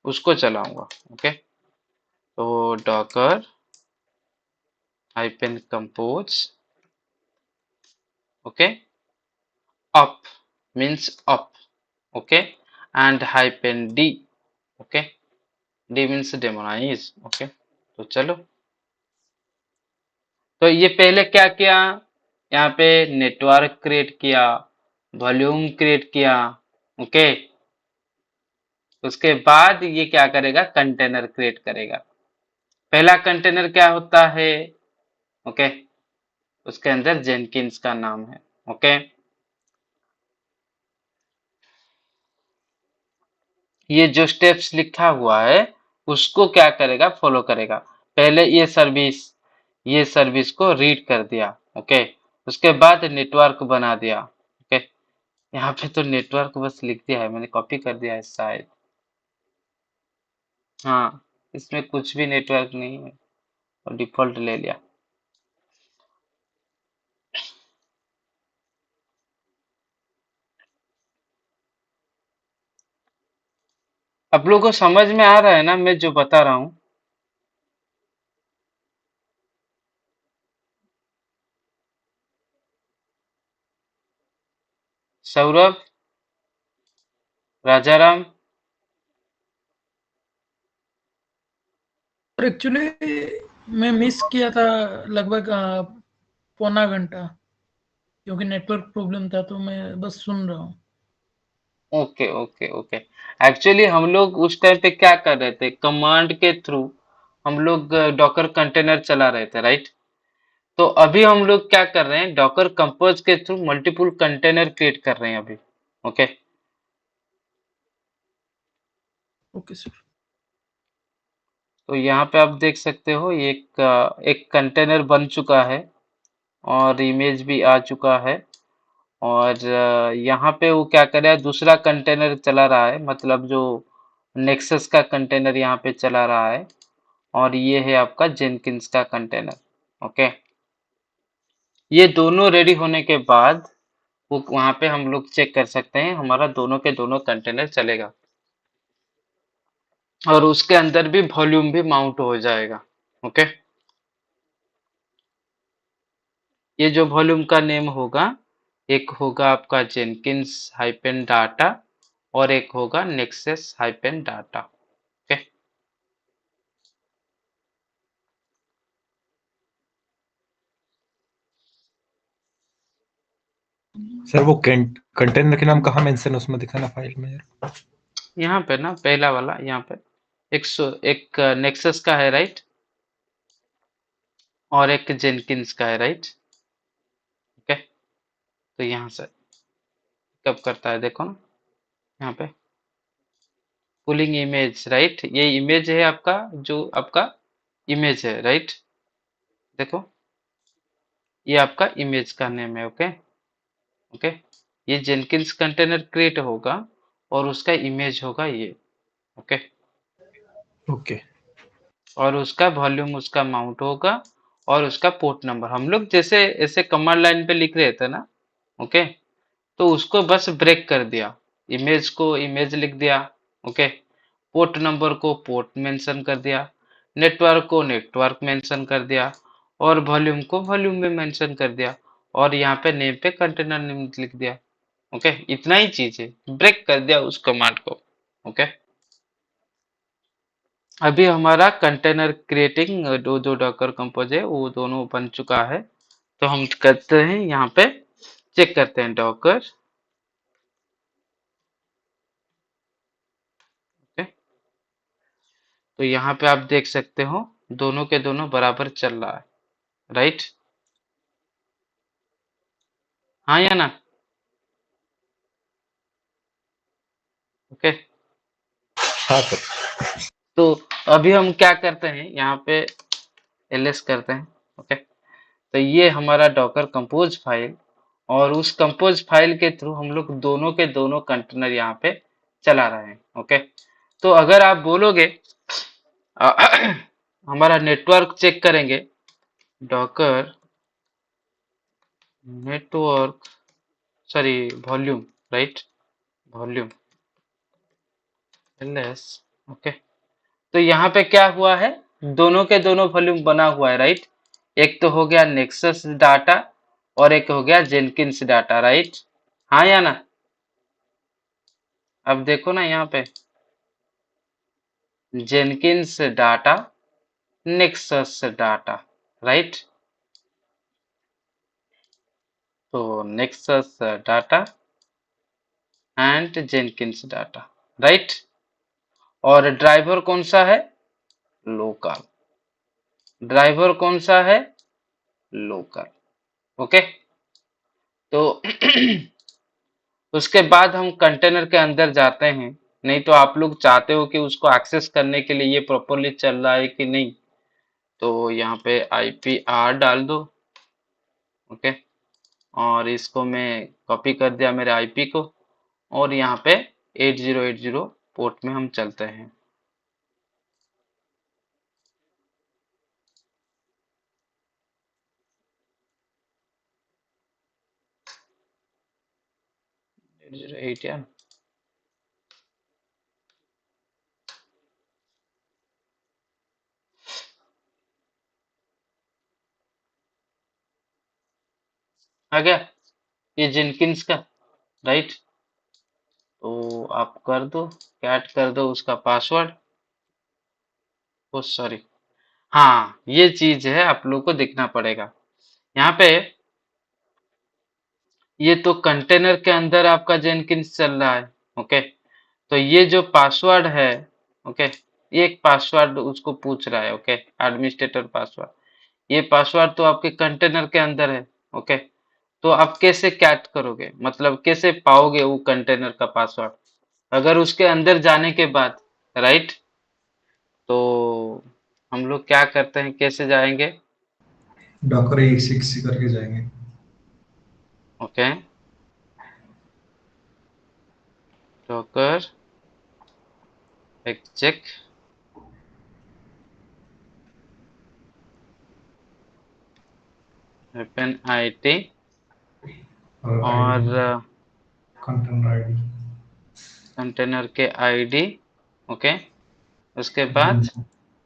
उसको चलाऊंगा, ओके। तो Docker hyphen compose, okay, up means up, okay, and hyphen D, okay, D means demonise, okay. तो चलो, तो ये पहले क्या किया, यहाँ पे नेटवर्क क्रिएट किया, वॉल्यूम क्रिएट किया, ओके। उसके बाद ये क्या करेगा, कंटेनर क्रिएट करेगा। पहला कंटेनर क्या होता है, ओके, उसके अंदर जेनकिंस का नाम है, ओके। ये जो स्टेप्स लिखा हुआ है उसको क्या करेगा, फॉलो करेगा। पहले ये सर्विस को रीड कर दिया, ओके। उसके बाद नेटवर्क बना दिया, ओके। यहाँ पे तो नेटवर्क बस लिख दिया है, मैंने कॉपी कर दिया है शायद, हाँ, इसमें कुछ भी नेटवर्क नहीं है और डिफॉल्ट ले लिया। आप लोगों को समझ में आ रहा है ना मैं जो बता रहा हूँ? सौरभ, राजाराम, और एक्चुअली मैं मिस किया था लगभग पौना घंटा, क्योंकि नेटवर्क प्रॉब्लम था, तो मैं बस सुन रहा हूँ। Okay okay okay. एक्चुअली हम लोग उस टाइम पे क्या कर रहे थे, कमांड के थ्रू हम लोग डॉकर कंटेनर चला रहे थे, राइट। तो अभी हम लोग क्या कर रहे हैं, डॉकर कंपोज के थ्रू मल्टीपल कंटेनर क्रिएट कर रहे हैं अभी, ओके। Okay sir. तो यहाँ पे आप देख सकते हो एक कंटेनर बन चुका है और इमेज भी आ चुका है, और यहाँ पे वो क्या कर रहा है, दूसरा कंटेनर चला रहा है, मतलब जो नेक्सस का कंटेनर यहाँ पे चला रहा है, और ये है आपका जेनकिंस का कंटेनर, ओके। ये दोनों रेडी होने के बाद वो वहां पे हम लोग चेक कर सकते हैं, हमारा दोनों के दोनों कंटेनर चलेगा और उसके अंदर भी वॉल्यूम भी माउंट हो जाएगा। ओके, ये जो वॉल्यूम का नेम होगा, एक होगा आपका जेनकिंस हाइपेन डाटा और एक होगा nexus hyphen data. Okay, sir वो कंटेनर के नाम कहाँ मेंशन उसमें दिखाना फाइल में यार? यहाँ पे ना पहला वाला, यहाँ पे एक नेक्सस का है राइट, और एक जेनकिंस का है राइट। ओके, तो यहाँ से कब करता है देखो ना, यहाँ पे पुलिंग इमेज राइट, ये इमेज है आपका, जो आपका इमेज है राइट। देखो ये आपका इमेज का नेम है। ओके ओके, ये जेनकिंस कंटेनर क्रिएट होगा और उसका इमेज होगा ये। ओके, ओके और उसका वॉल्यूम उसका माउंट होगा और उसका पोर्ट नंबर हम लोग जैसे ऐसे कमांड लाइन पे लिख रहे थे ना। ओके, तो उसको बस ब्रेक कर दिया, इमेज को इमेज लिख दिया। ओके, पोर्ट नंबर को पोर्ट मेंशन कर दिया, नेटवर्क को नेटवर्क मेंशन कर दिया और वॉल्यूम को वॉल्यूम में मेंशन कर दिया और यहाँ पे नेम पे कंटेनर नेम लिख दिया। ओके, इतना ही चीज है, ब्रेक कर दिया उस कमांड को। ओके, अभी हमारा कंटेनर क्रिएटिंग जो डॉकर कंपोज है वो दोनों बन चुका है। तो हम करते हैं यहाँ पे चेक करते हैं डॉकर। ओके, तो यहाँ पे आप देख सकते हो दोनों के दोनों बराबर चल रहा है राइट। हाँ या ना? ओके, हाँ सर। तो अभी हम क्या करते हैं यहाँ पे ls करते हैं। ओके, तो ये हमारा डॉकर कंपोज फाइल और उस कंपोज फाइल के थ्रू हम लोग दोनों के दोनों कंटेनर यहाँ पे चला रहे हैं। ओके, तो अगर आप बोलोगे हमारा नेटवर्क चेक करेंगे, Docker network sorry volume right, volume ls। Okay, तो यहाँ पे क्या हुआ है, दोनों के दोनों वॉल्यूम बना हुआ है राइट। एक तो हो गया नेक्सस डाटा और एक हो गया जेनकिंस डाटा राइट। हाँ या ना? अब देखो ना यहाँ पे Jenkins data nexus data right. तो nexus data and Jenkins data right, और ड्राइवर कौन सा है, लोकल। ड्राइवर कौन सा है, लोकल। ओके, तो उसके बाद हम कंटेनर के अंदर जाते हैं। नहीं तो आप लोग चाहते हो कि उसको एक्सेस करने के लिए ये प्रॉपरली चल रहा है कि नहीं, तो यहाँ पे IPR डाल दो। ओके, और इसको मैं कॉपी कर दिया मेरे IP को और यहाँ पे 8080 पोर्ट में हम चलते हैं। जीरो एट या आ गया ये जेनकिंस का राइट। तो आप कर दो, कैट कर दो उसका पासवर्ड। ओ सॉरी, हाँ ये चीज है आप लोग को देखना पड़ेगा यहाँ पे। ये तो कंटेनर के अंदर आपका जेनकिंस चल रहा है। ओके, तो ये जो पासवर्ड है, ओके, ये एक पासवर्ड उसको पूछ रहा है। ओके, एडमिनिस्ट्रेटर पासवर्ड, ये पासवर्ड तो आपके कंटेनर के अंदर है। ओके, तो आप कैसे कैट करोगे, मतलब कैसे पाओगे वो कंटेनर का पासवर्ड, अगर उसके अंदर जाने के बाद राइट। तो हम लोग क्या करते हैं, कैसे जाएंगे, डॉकर E6 करके जाएंगे। ओके, डॉकर चेक -it और कंटेनर आईडी कंटेनर के आईडी, ओके, उसके बाद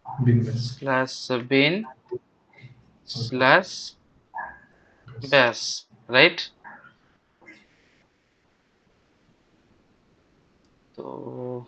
bin base slash bin slash bash, right. तो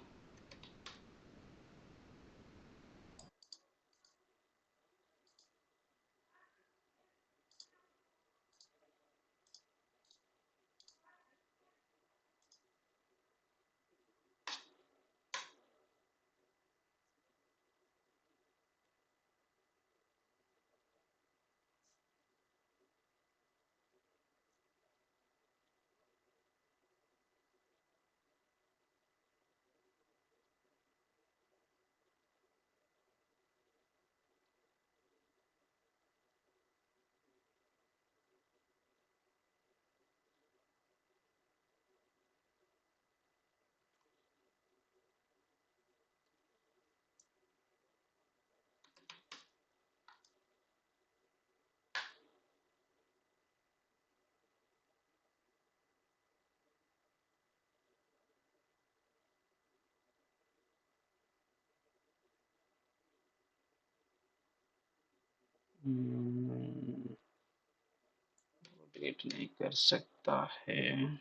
अपडेट नहीं कर सकता है,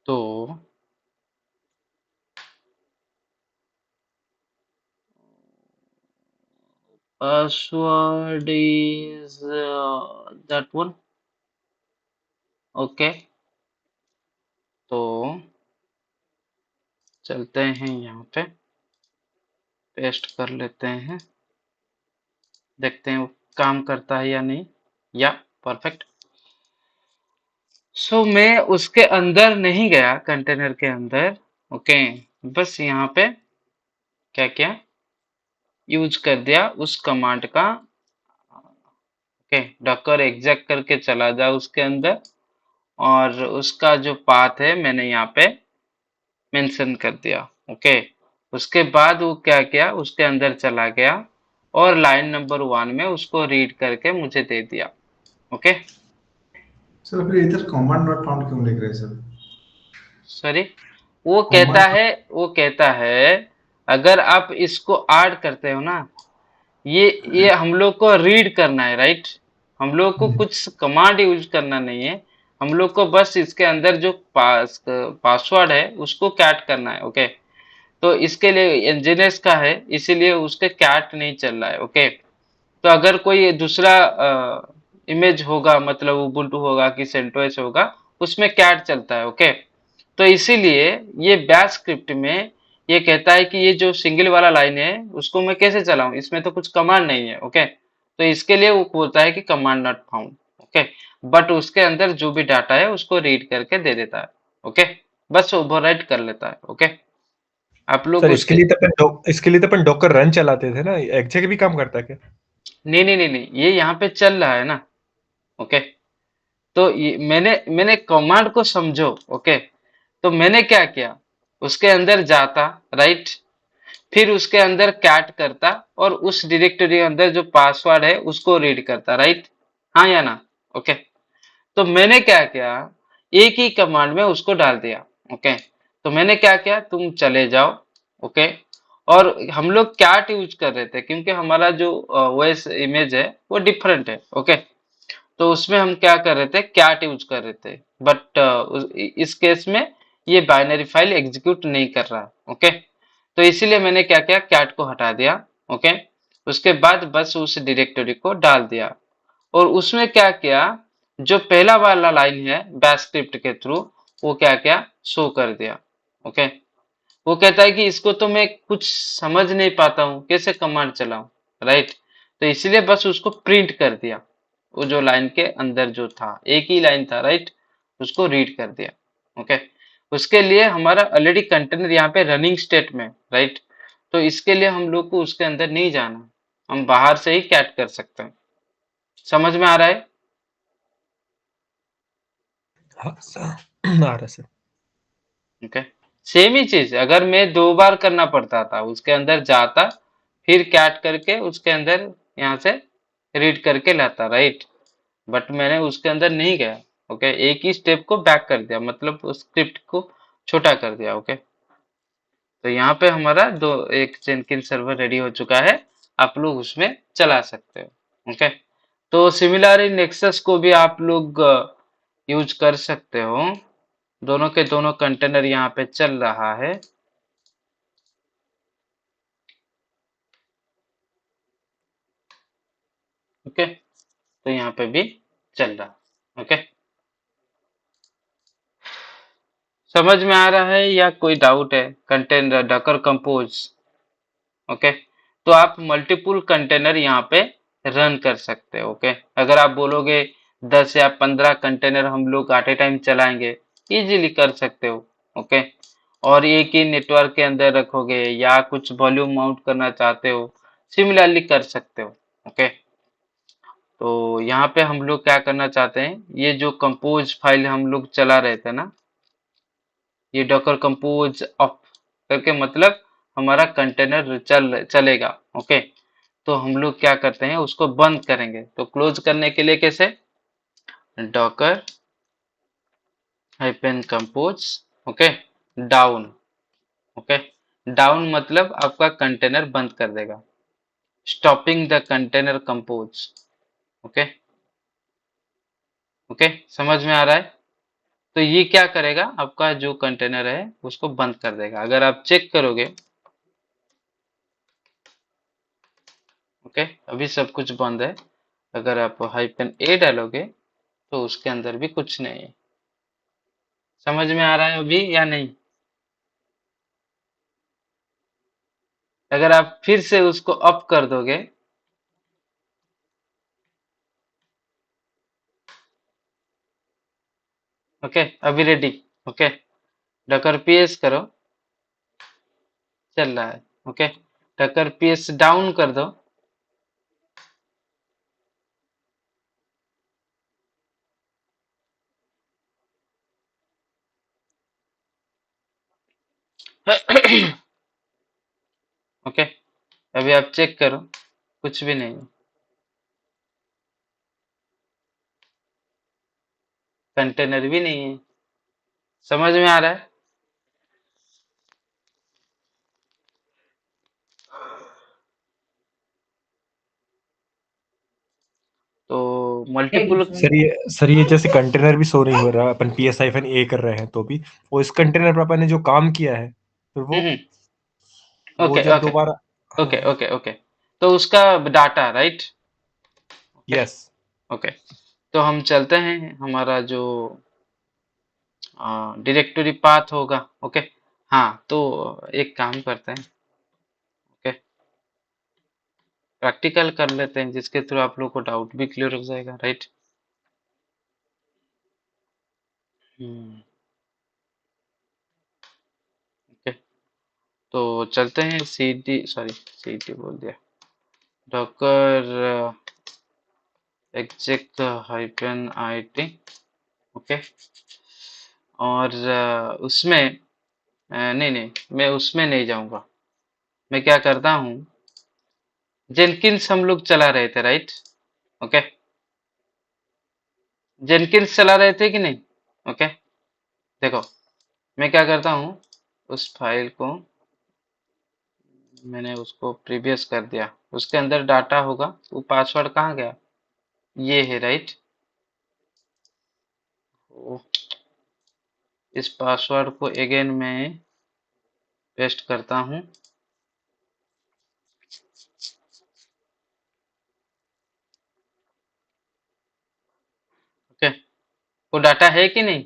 तो password is that one, okay. तो चलते हैं यहाँ पे, पेस्ट कर लेते हैं, देखते हैं वो काम करता है या नहीं। या परफेक्ट। सो मैं उसके अंदर नहीं गया, कंटेनर के अंदर, ओके। बस यहाँ पे क्या क्या यूज कर दिया उस कमांड का, ओके। डॉकर एग्जैक्ट करके चला जा उसके अंदर, और उसका जो पाथ है मैंने यहाँ पे मेंशन कर दिया, ओके। उसके बाद वो क्या किया, उसके अंदर चला गया और लाइन नंबर 1 में उसको रीड करके मुझे दे दिया, ओके। सर फिर इधर कमांड नॉट फाउंड क्यों लिख रहे हैं सर? सॉरी, वो कहता है अगर आप इसको ऐड करते हो ना, ये हम लोग को रीड करना है, राइट। हम लोग को कुछ कमांड यूज करना नहीं है, हम लोग को बस इसके अंदर जो पासवर्ड है उसको कैट करना है, ओके। तो इसके लिए एनजीएनएस का है, इसीलिए उसके कैट नहीं चल रहा है, ओके। तो अगर कोई दूसरा इमेज होगा, मतलब उबुंटू होगा कि सेंटोस होगा, उसमें कैट चलता है, ओके। तो इसीलिए ये बैश स्क्रिप्ट में ये कहता है कि ये जो सिंगल वाला लाइन है उसको मैं कैसे चलाऊं, इसमें तो कुछ कमांड नहीं है, ओके। तो इसके लिए वो बोलता है कि command not found, okay. But उसके अंदर जो भी डाटा है उसको रीड करके दे देता है, ओके। बस ओवरराइट कर लेता है, ओके। आप लोग सर उसके इसके लिए तो अपन डॉकर रन चलाते थे ना, एग्जैक भी काम करता है क्या? नहीं नहीं नहीं नहीं, ये यहाँ पे चल रहा है ना, ओके। तो ये मैंने कमांड को समझो, ओके। तो मैंने क्या किया, उसके अंदर जाता, राइट। फिर उसके अंदर कैट करता और उस डायरेक्टरी के अंदर जो पासवर्ड है उसको रीड करता, राइट। हाँ या ना, ओके। तो मैंने क्या किया, एक ही कमांड में उसको डाल दिया, ओके। तो मैंने क्या किया, तुम चले जाओ, ओके। और हम लोग कैट यूज कर रहे थे क्योंकि हमारा जो वॉइस इमेज है वो डिफरेंट है, ओके। तो उसमें हम क्या कर रहे थे, कैट यूज कर रहे थे। बट इस केस में ये बाइनरी फाइल एग्जीक्यूट नहीं कर रहा, ओके। तो इसीलिए मैंने क्या किया, कैट को हटा दिया, ओके। उसके बाद बस उस डायरेक्टरी को डाल दिया और उसमें क्या किया, जो पहला वाला लाइन है बैश स्क्रिप्ट के थ्रू, वो क्या क्या शो कर दिया, ओके। वो कहता है कि इसको तो मैं कुछ समझ नहीं पाता हूँ, कैसे कमांड चलाऊं, राइट। तो इसलिए बस उसको प्रिंट कर दिया, वो जो लाइन के अंदर जो था एक ही लाइन था, राइट, उसको रीड कर दिया, ओके। उसके लिए हमारा ऑलरेडी कंटेनर यहाँ पे रनिंग स्टेट में, राइट। तो इसके लिए हम लोग को उसके अंदर नहीं जाना, हम बाहर से ही कैट कर सकते हैं। समझ में आ रहा है? हाँ सर, आ रहा सर। ओके। सेम ही चीज अगर मैं 2 बार करना पड़ता था, उसके अंदर जाता फिर कैट करके उसके अंदर यहाँ से रीड करके लाता, राइट। बट मैंने उसके अंदर नहीं गया, ओके, एक ही स्टेप को बैक कर दिया, मतलब उस स्क्रिप्ट को छोटा कर दिया। ओके, तो यहाँ पे हमारा एक जेनकिंस सर्वर रेडी हो चुका है, आप लोग उसमें चला सकते हो। ओके, तो सिमिलरली नेक्सस को भी आप लोग यूज कर सकते हो, दोनों के दोनों कंटेनर यहाँ पे चल रहा है। ओके, तो यहाँ पे भी चल रहा। ओके, समझ में आ रहा है या कोई डाउट है? Container डकर compose. ओके, तो आप मल्टीपुल कंटेनर यहाँ पे रन कर सकते हो। ओके, अगर आप बोलोगे 10 या 15 कंटेनर हम लोग एट ए टाइम चलाएंगे, इजीली कर सकते हो। ओके, और एक ही नेटवर्क के अंदर रखोगे या कुछ वॉल्यूम माउंट करना चाहते हो, सिमिलरली कर सकते हो। ओके, तो यहाँ पे हम लोग क्या करना चाहते हैं, ये जो कंपोज फाइल हम लोग चला रहे थे ना, ये डॉकर कंपोज अप करके, मतलब हमारा कंटेनर चलेगा। ओके, तो हम लोग क्या करते हैं, उसको बंद करेंगे। तो क्लोज करने के लिए कैसे, Docker hyphen compose, okay, down. Okay, down मतलब आपका कंटेनर बंद कर देगा, stopping the container compose. Okay, okay, समझ में आ रहा है? तो ये क्या करेगा, आपका जो कंटेनर है उसको बंद कर देगा। अगर आप चेक करोगे, ओके, अभी सब कुछ बंद है। अगर आप हाइपन ए डालोगे तो उसके अंदर भी कुछ नहीं है। समझ में आ रहा है अभी या नहीं? अगर आप फिर से उसको अप कर दोगे, ओके, अभी रेडी। ओके, डकर पीएस करो, चल रहा है। ओके, डकर पीएस डाउन कर दो, ओके, अभी आप चेक करो, कुछ भी नहीं है, कंटेनर भी नहीं है। समझ में आ रहा है? तो मल्टीपुल, सर ये जैसे कंटेनर भी शो नहीं हो रहा, अपन PS-A कर रहे हैं तो भी वो इस कंटेनर पर अपन ने जो काम किया है तो वो ओके जब ओके दोबारा। ओके ओके ओके, तो उसका डाटा, राइट? यस। ओके, तो हम चलते हैं, हमारा जो डायरेक्टरी पाथ होगा। ओके, हाँ, तो एक काम करते हैं, ओके, प्रैक्टिकल कर लेते हैं, जिसके थ्रू आप लोग को डाउट भी क्लियर हो जाएगा, राइट? ओके, तो चलते हैं सी डी बोल दिया, Docker exec hyphen IT। Okay, और उसमें नहीं नहीं, मैं उसमें नहीं जाऊंगा। मैं क्या करता हूँ, जेनकिंस हम लोग चला रहे थे, राइट? ओके, जेनकिंस चला रहे थे कि नहीं? ओके, देखो, मैं क्या करता हूँ, उस फाइल को मैंने उसको प्रीवियस कर दिया, उसके अंदर डाटा होगा, वो पासवर्ड कहाँ गया, ये है, राइट? इस पासवर्ड को अगेन मैं पेस्ट करता हूँ। ओके, वो डाटा है कि नहीं?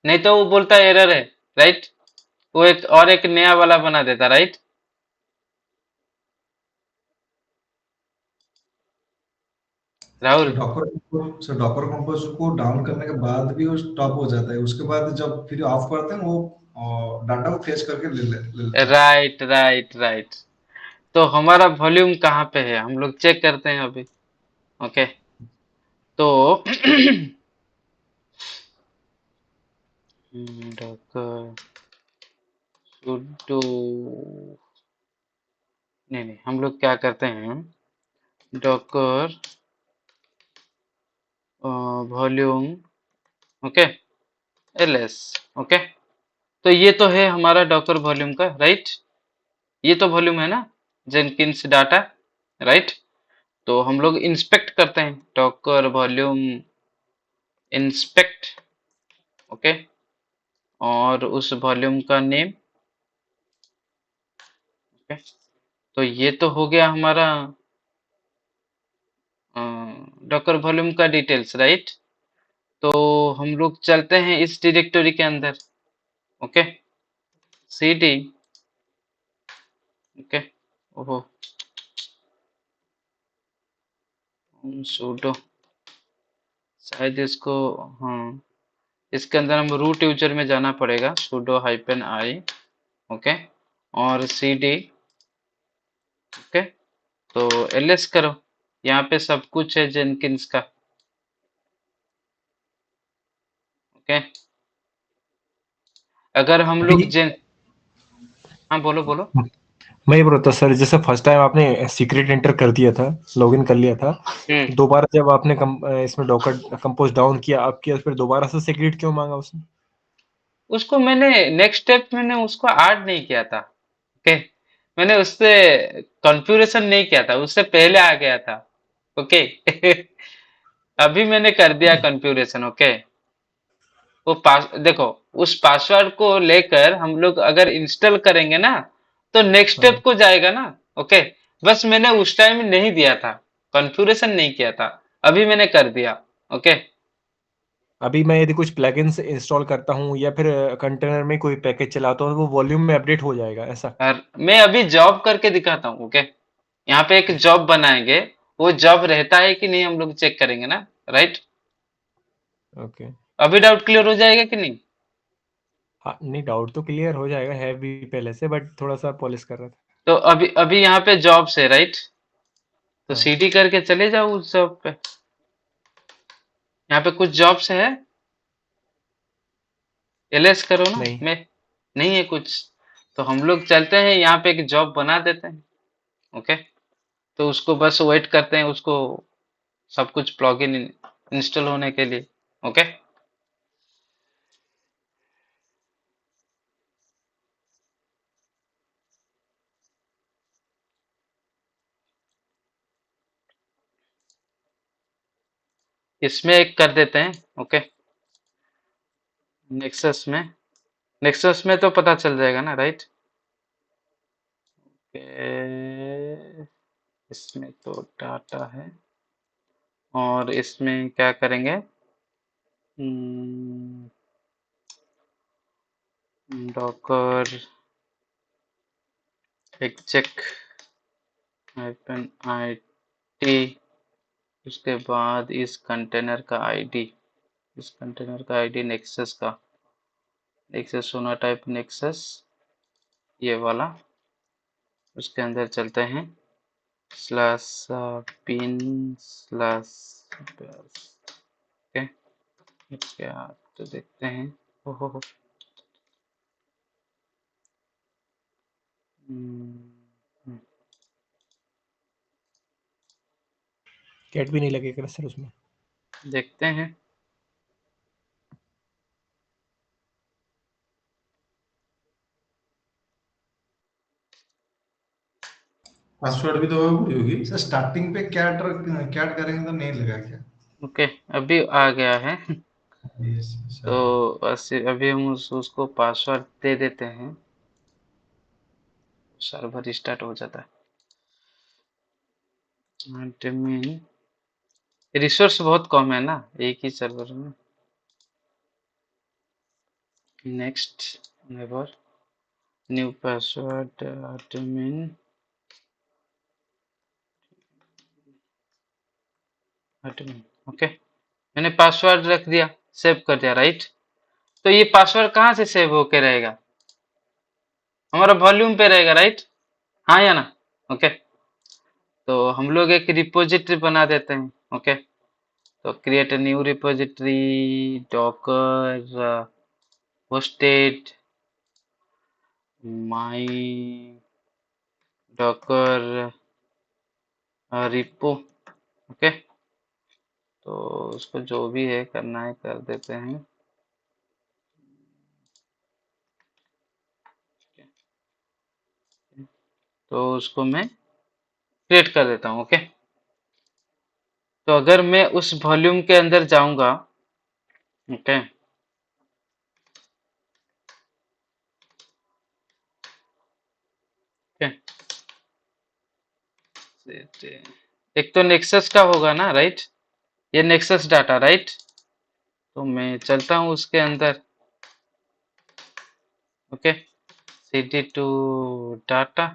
नहीं तो वो बोलता है एरर है, राइट? वो एक नया वाला बना देता, right? Sir Rahul, Docker compose को डाउन करने के बाद भी वो स्टॉप हो जाता है, उसके बाद जब फिर ऑफ करते हैं वो डाटा को फेच करके ले लेता है। राइट राइट राइट, तो हमारा वॉल्यूम कहाँ पे है, हम लोग चेक करते हैं अभी। ओके, तो डॉकर सुडो, नहीं नहीं, हम लोग क्या करते हैं, Docker volume okay, ls। Okay, तो ये तो है हमारा डॉकर वॉल्यूम का, राइट। ये तो वॉल्यूम है ना, जेनकिंस डाटा, राइट। तो हम लोग इंस्पेक्ट करते हैं, डॉकर वॉल्यूम इंस्पेक्ट। ओके, और उस वॉल्यूम का नेम। ओके, तो ये तो हो गया हमारा डॉकर वॉल्यूम का डिटेल्स, राइट। तो हम लोग चलते हैं इस डायरेक्टरी के अंदर। Okay, cd। ओके, ओहो, sudo, शायद इसको, हाँ, इसके अंदर हम रूट यूजर में जाना पड़ेगा, sudo -i। ओके, और cd। ओके, तो ls करो, यहाँ पे सब कुछ है जेनकिंस का। ओके, अगर हम लोग अभी हाँ, बोलो बोलो। मैं ये बोल रहा था सर, जैसे फर्स्ट टाइम आपने सीक्रेट एंटर कर दिया था, लॉगिन कर लिया था, दोबारा जब आपने इसमें डॉकर कंपोज डाउन किया, आप किया, फिर दोबारा से सीक्रेट क्यों मांगा उसने? उसको मैंने नेक्स्ट स्टेप मैंने उसको ऐड नहीं किया था। ओके, मैंने उससे कॉन्फ़िगरेशन नहीं किया था, उससे पहले आ गया था। ओके अभी मैंने कर दिया कॉन्फ़िगरेशन। ओके, वो पास देखो, उस पासवर्ड को लेकर हम लोग अगर इंस्टॉल करेंगे ना, तो नेक्स्ट हाँ, स्टेप को जाएगा ना। ओके, बस मैंने उस टाइम नहीं दिया था, कॉन्फ़िगरेशन नहीं किया था, अभी मैंने कर दिया। ओके, अभी मैं यदि कुछ प्लगइन्स इंस्टॉल करता हूँ या फिर कंटेनर में कोई पैकेज चलाता हूँ, वो वॉल्यूम में अपडेट हो जाएगा ऐसा? और मैं अभी जॉब करके दिखाता हूँ। ओके, यहाँ पे एक जॉब बनाएंगे, वो जॉब रहता है कि नहीं हम लोग चेक करेंगे ना, राइट। ओके। अभी डाउट क्लियर हो जाएगा कि नहीं? हाँ, नहीं, डाउट तो क्लियर हो जाएगा, है भी पहले से, बट थोड़ा सा पॉलिश कर रहा था। तो अभी अभी यहाँ पे जॉब से, राइट, तो हाँ, सीडी करके चले जाओ उस जॉब पे। यहाँ पे कुछ जॉब्स है, एलएस करो ना। नहीं। मैं नहीं है कुछ, तो हम लोग चलते हैं यहाँ पे एक जॉब बना देते हैं। ओके, तो उसको बस वेट करते हैं, उसको सब कुछ प्लगइन इंस्टॉल होने के लिए। ओके, इसमें एक कर देते हैं। ओके, नेक्सस में, नेक्सस में तो पता चल जाएगा ना, राइट। इसमें तो डाटा है, और इसमें क्या करेंगे, डॉकर exec -it, उसके बाद इस कंटेनर का आईडी, इस कंटेनर का आईडी नेक्सस का, नेक्सस होना टाइप नेक्सस, ये वाला। उसके अंदर चलते हैं, स्लैश पिन स्लैश, ओके, क्या तो देखते हैं। ओहो, कैट भी नहीं लगेगा सर उसमें? देखते हैं। पासवर्ड भी तो पूरी होगी। सर स्टार्टिंग पे कैट कैट करेंगे तो नहीं लगा क्या? ओके, अभी आ गया है यस तो सर। बस अभी हम उसको पासवर्ड दे देते हैं, सर्वर स्टार्ट हो जाता है। एडमिन, रिसोर्स बहुत कम है ना एक ही सर्वर में। Next, never, new password, admin, admin. Okay, मैंने पासवर्ड रख दिया, सेव कर दिया, राइट। तो ये पासवर्ड कहाँ से सेव होके रहेगा? हमारा वॉल्यूम पे रहेगा, राइट। हाँ या ना? ओके, तो हम लोग एक रिपोजिटरी बना देते हैं। ओके, तो create new repository, docker hosted my docker repo. Okay, तो उसको जो भी है करना है कर देते हैं। तो उसको मैं क्रिएट कर देता हूँ। ओके, तो अगर मैं उस वॉल्यूम के अंदर जाऊंगा, ओके, एक तो नेक्सस का होगा ना, राइट, ये नेक्सस डाटा, राइट। तो मैं चलता हूँ उसके अंदर। Okay, cd to data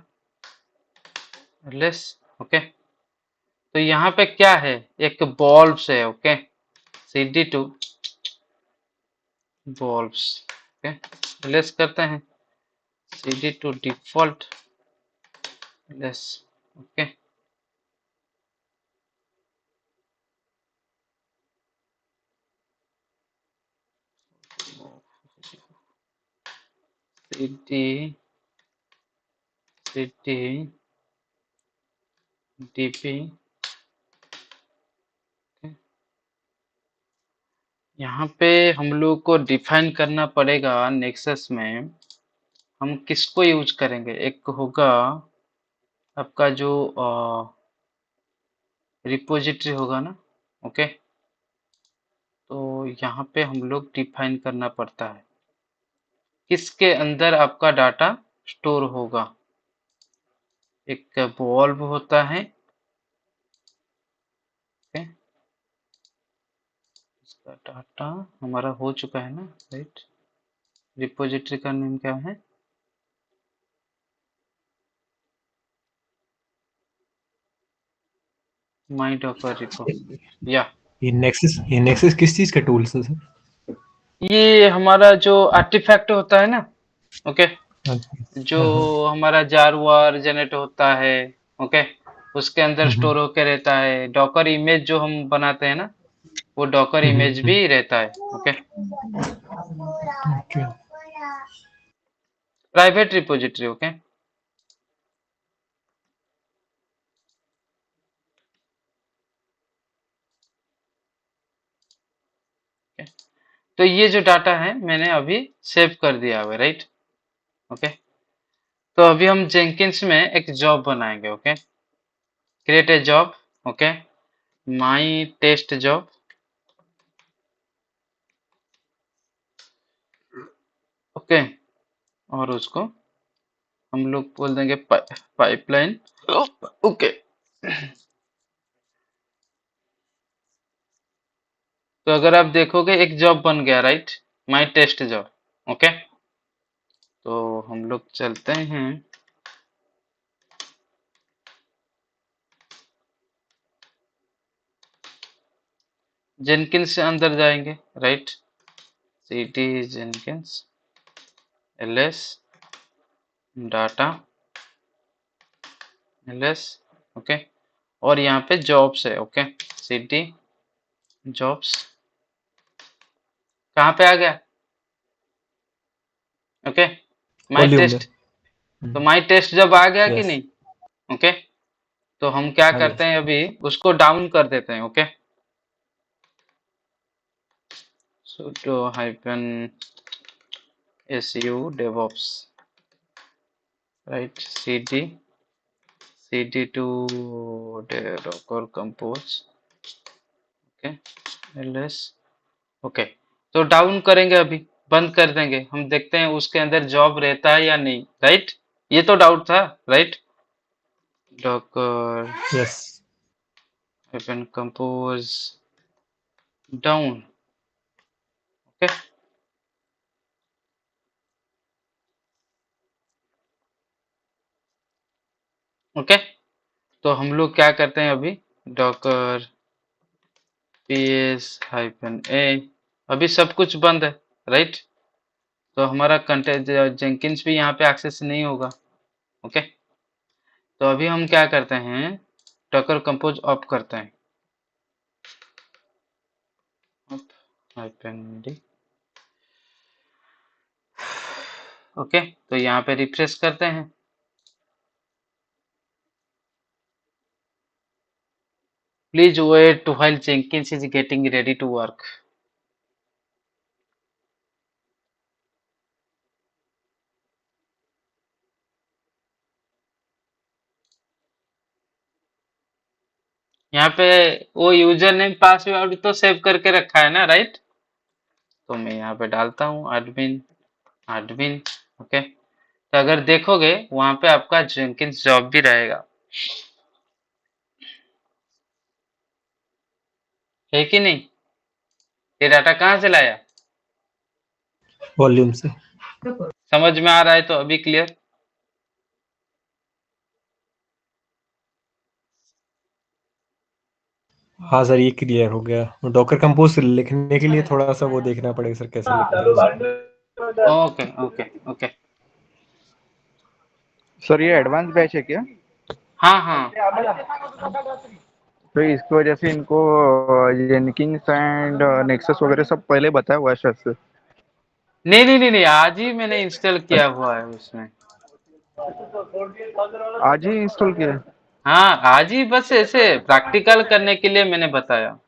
less. Okay, तो यहाँ पे क्या है, एक बॉल्ब्स है। Okay, cd to blobs. Okay, less करते हैं, cd to default less. Okay, cd dp। यहाँ पे हम लोग को डिफाइन करना पड़ेगा नेक्सस में, हम किसको यूज करेंगे। एक होगा आपका जो रिपोजिटरी होगा ना। ओके, तो यहाँ पे हम लोग डिफाइन करना पड़ता है किसके अंदर आपका डाटा स्टोर होगा। एक वॉल्व होता है। ओके, इसका डाटा हमारा हो चुका है ना, राइट। रिपोजिटरी का नेम क्या है, माई डॉकर रिपो। या ये नेक्सस किस चीज का टूल्स है सर? ये हमारा जो आर्टिफैक्ट होता है ना। ओके, जो हाँ, हमारा जार वार जनरेट होता है। ओके, उसके अंदर हम्म, स्टोर होके रहता है। डॉकर इमेज जो हम बनाते हैं ना, वो डॉकर इमेज हम्म, भी रहता है। Okay, okay. Private repository. Okay, तो ये जो डाटा है मैंने अभी सेव कर दिया हुआ है, राइट। ओके, तो अभी हम जेंकिंस में एक जॉब बनाएंगे। Okay, create a job. Okay, my test job. Okay, और उसको हम लोग बोल देंगे पाइपलाइन। ओके, तो अगर आप देखोगे एक जॉब बन गया, राइट, माई टेस्ट जॉब। ओके, तो हम लोग चलते हैं, जेनकिंस से अंदर जाएंगे, right, cd Jenkins ls data ls। Okay, और यहाँ पे जॉब्स है। ओके, cd जॉब्स कहाँ पे आ गया। ओके, माई वॉल्यूम में। टेस्ट। तो माई टेस्ट जब आ गया कि यस, नहीं। ओके, तो हम क्या आ गया करते हैं, सर। अभी उसको डाउन कर देते हैं। Okay, sudo hyphen su devops, right, cd to docker compose। Okay, ls। Okay, तो डाउन करेंगे, अभी बंद कर देंगे, हम देखते हैं उसके अंदर जॉब रहता है या नहीं, राइट। ये तो डाउट था, right. docker yes, hyphen compose down. Okay, okay, तो हम लोग क्या करते हैं अभी, docker ps hyphen a, अभी सब कुछ बंद है, राइट। तो हमारा कंटेंट जेंकिंस भी यहाँ पे एक्सेस नहीं होगा। ओके, तो अभी हम क्या करते हैं, डॉकर कंपोज ऑफ करते हैं, -d। ओके, तो यहाँ पे रिफ्रेश करते हैं। Please wait while Jenkins is getting ready to work. यहाँ पे वो यूजर नेम पासवर्ड तो सेव करके रखा है ना, राइट? तो मैं यहाँ पे डालता हूँ एडमिन एडमिन। ओके, तो अगर देखोगे वहां पे आपका जेंकिन्स जॉब भी रहेगा, है कि नहीं? ये डाटा कहाँ से लाया? वॉल्यूम से। समझ में आ रहा है तो अभी क्लियर? हाँ सर, ये क्लियर हो गया। डॉकर कंपोज लिखने के लिए थोड़ा सा वो देखना पड़ेगा सर, कैसे लिखते हैं उसको। Okay okay okay. सर ये एडवांस बैच है क्या? हाँ हाँ, तो इसकी वजह से इनको जेनकिंस एंड नेक्सस वगैरह सब पहले बताया हुआ है शायद से। नहीं नहीं नहीं नहीं, आज ही मैंने इंस्टॉल किया हुआ है उसमें। आज ही इंस्टॉल किया है? हाँ, आज ही, बस ऐसे प्रैक्टिकल करने के लिए मैंने बताया।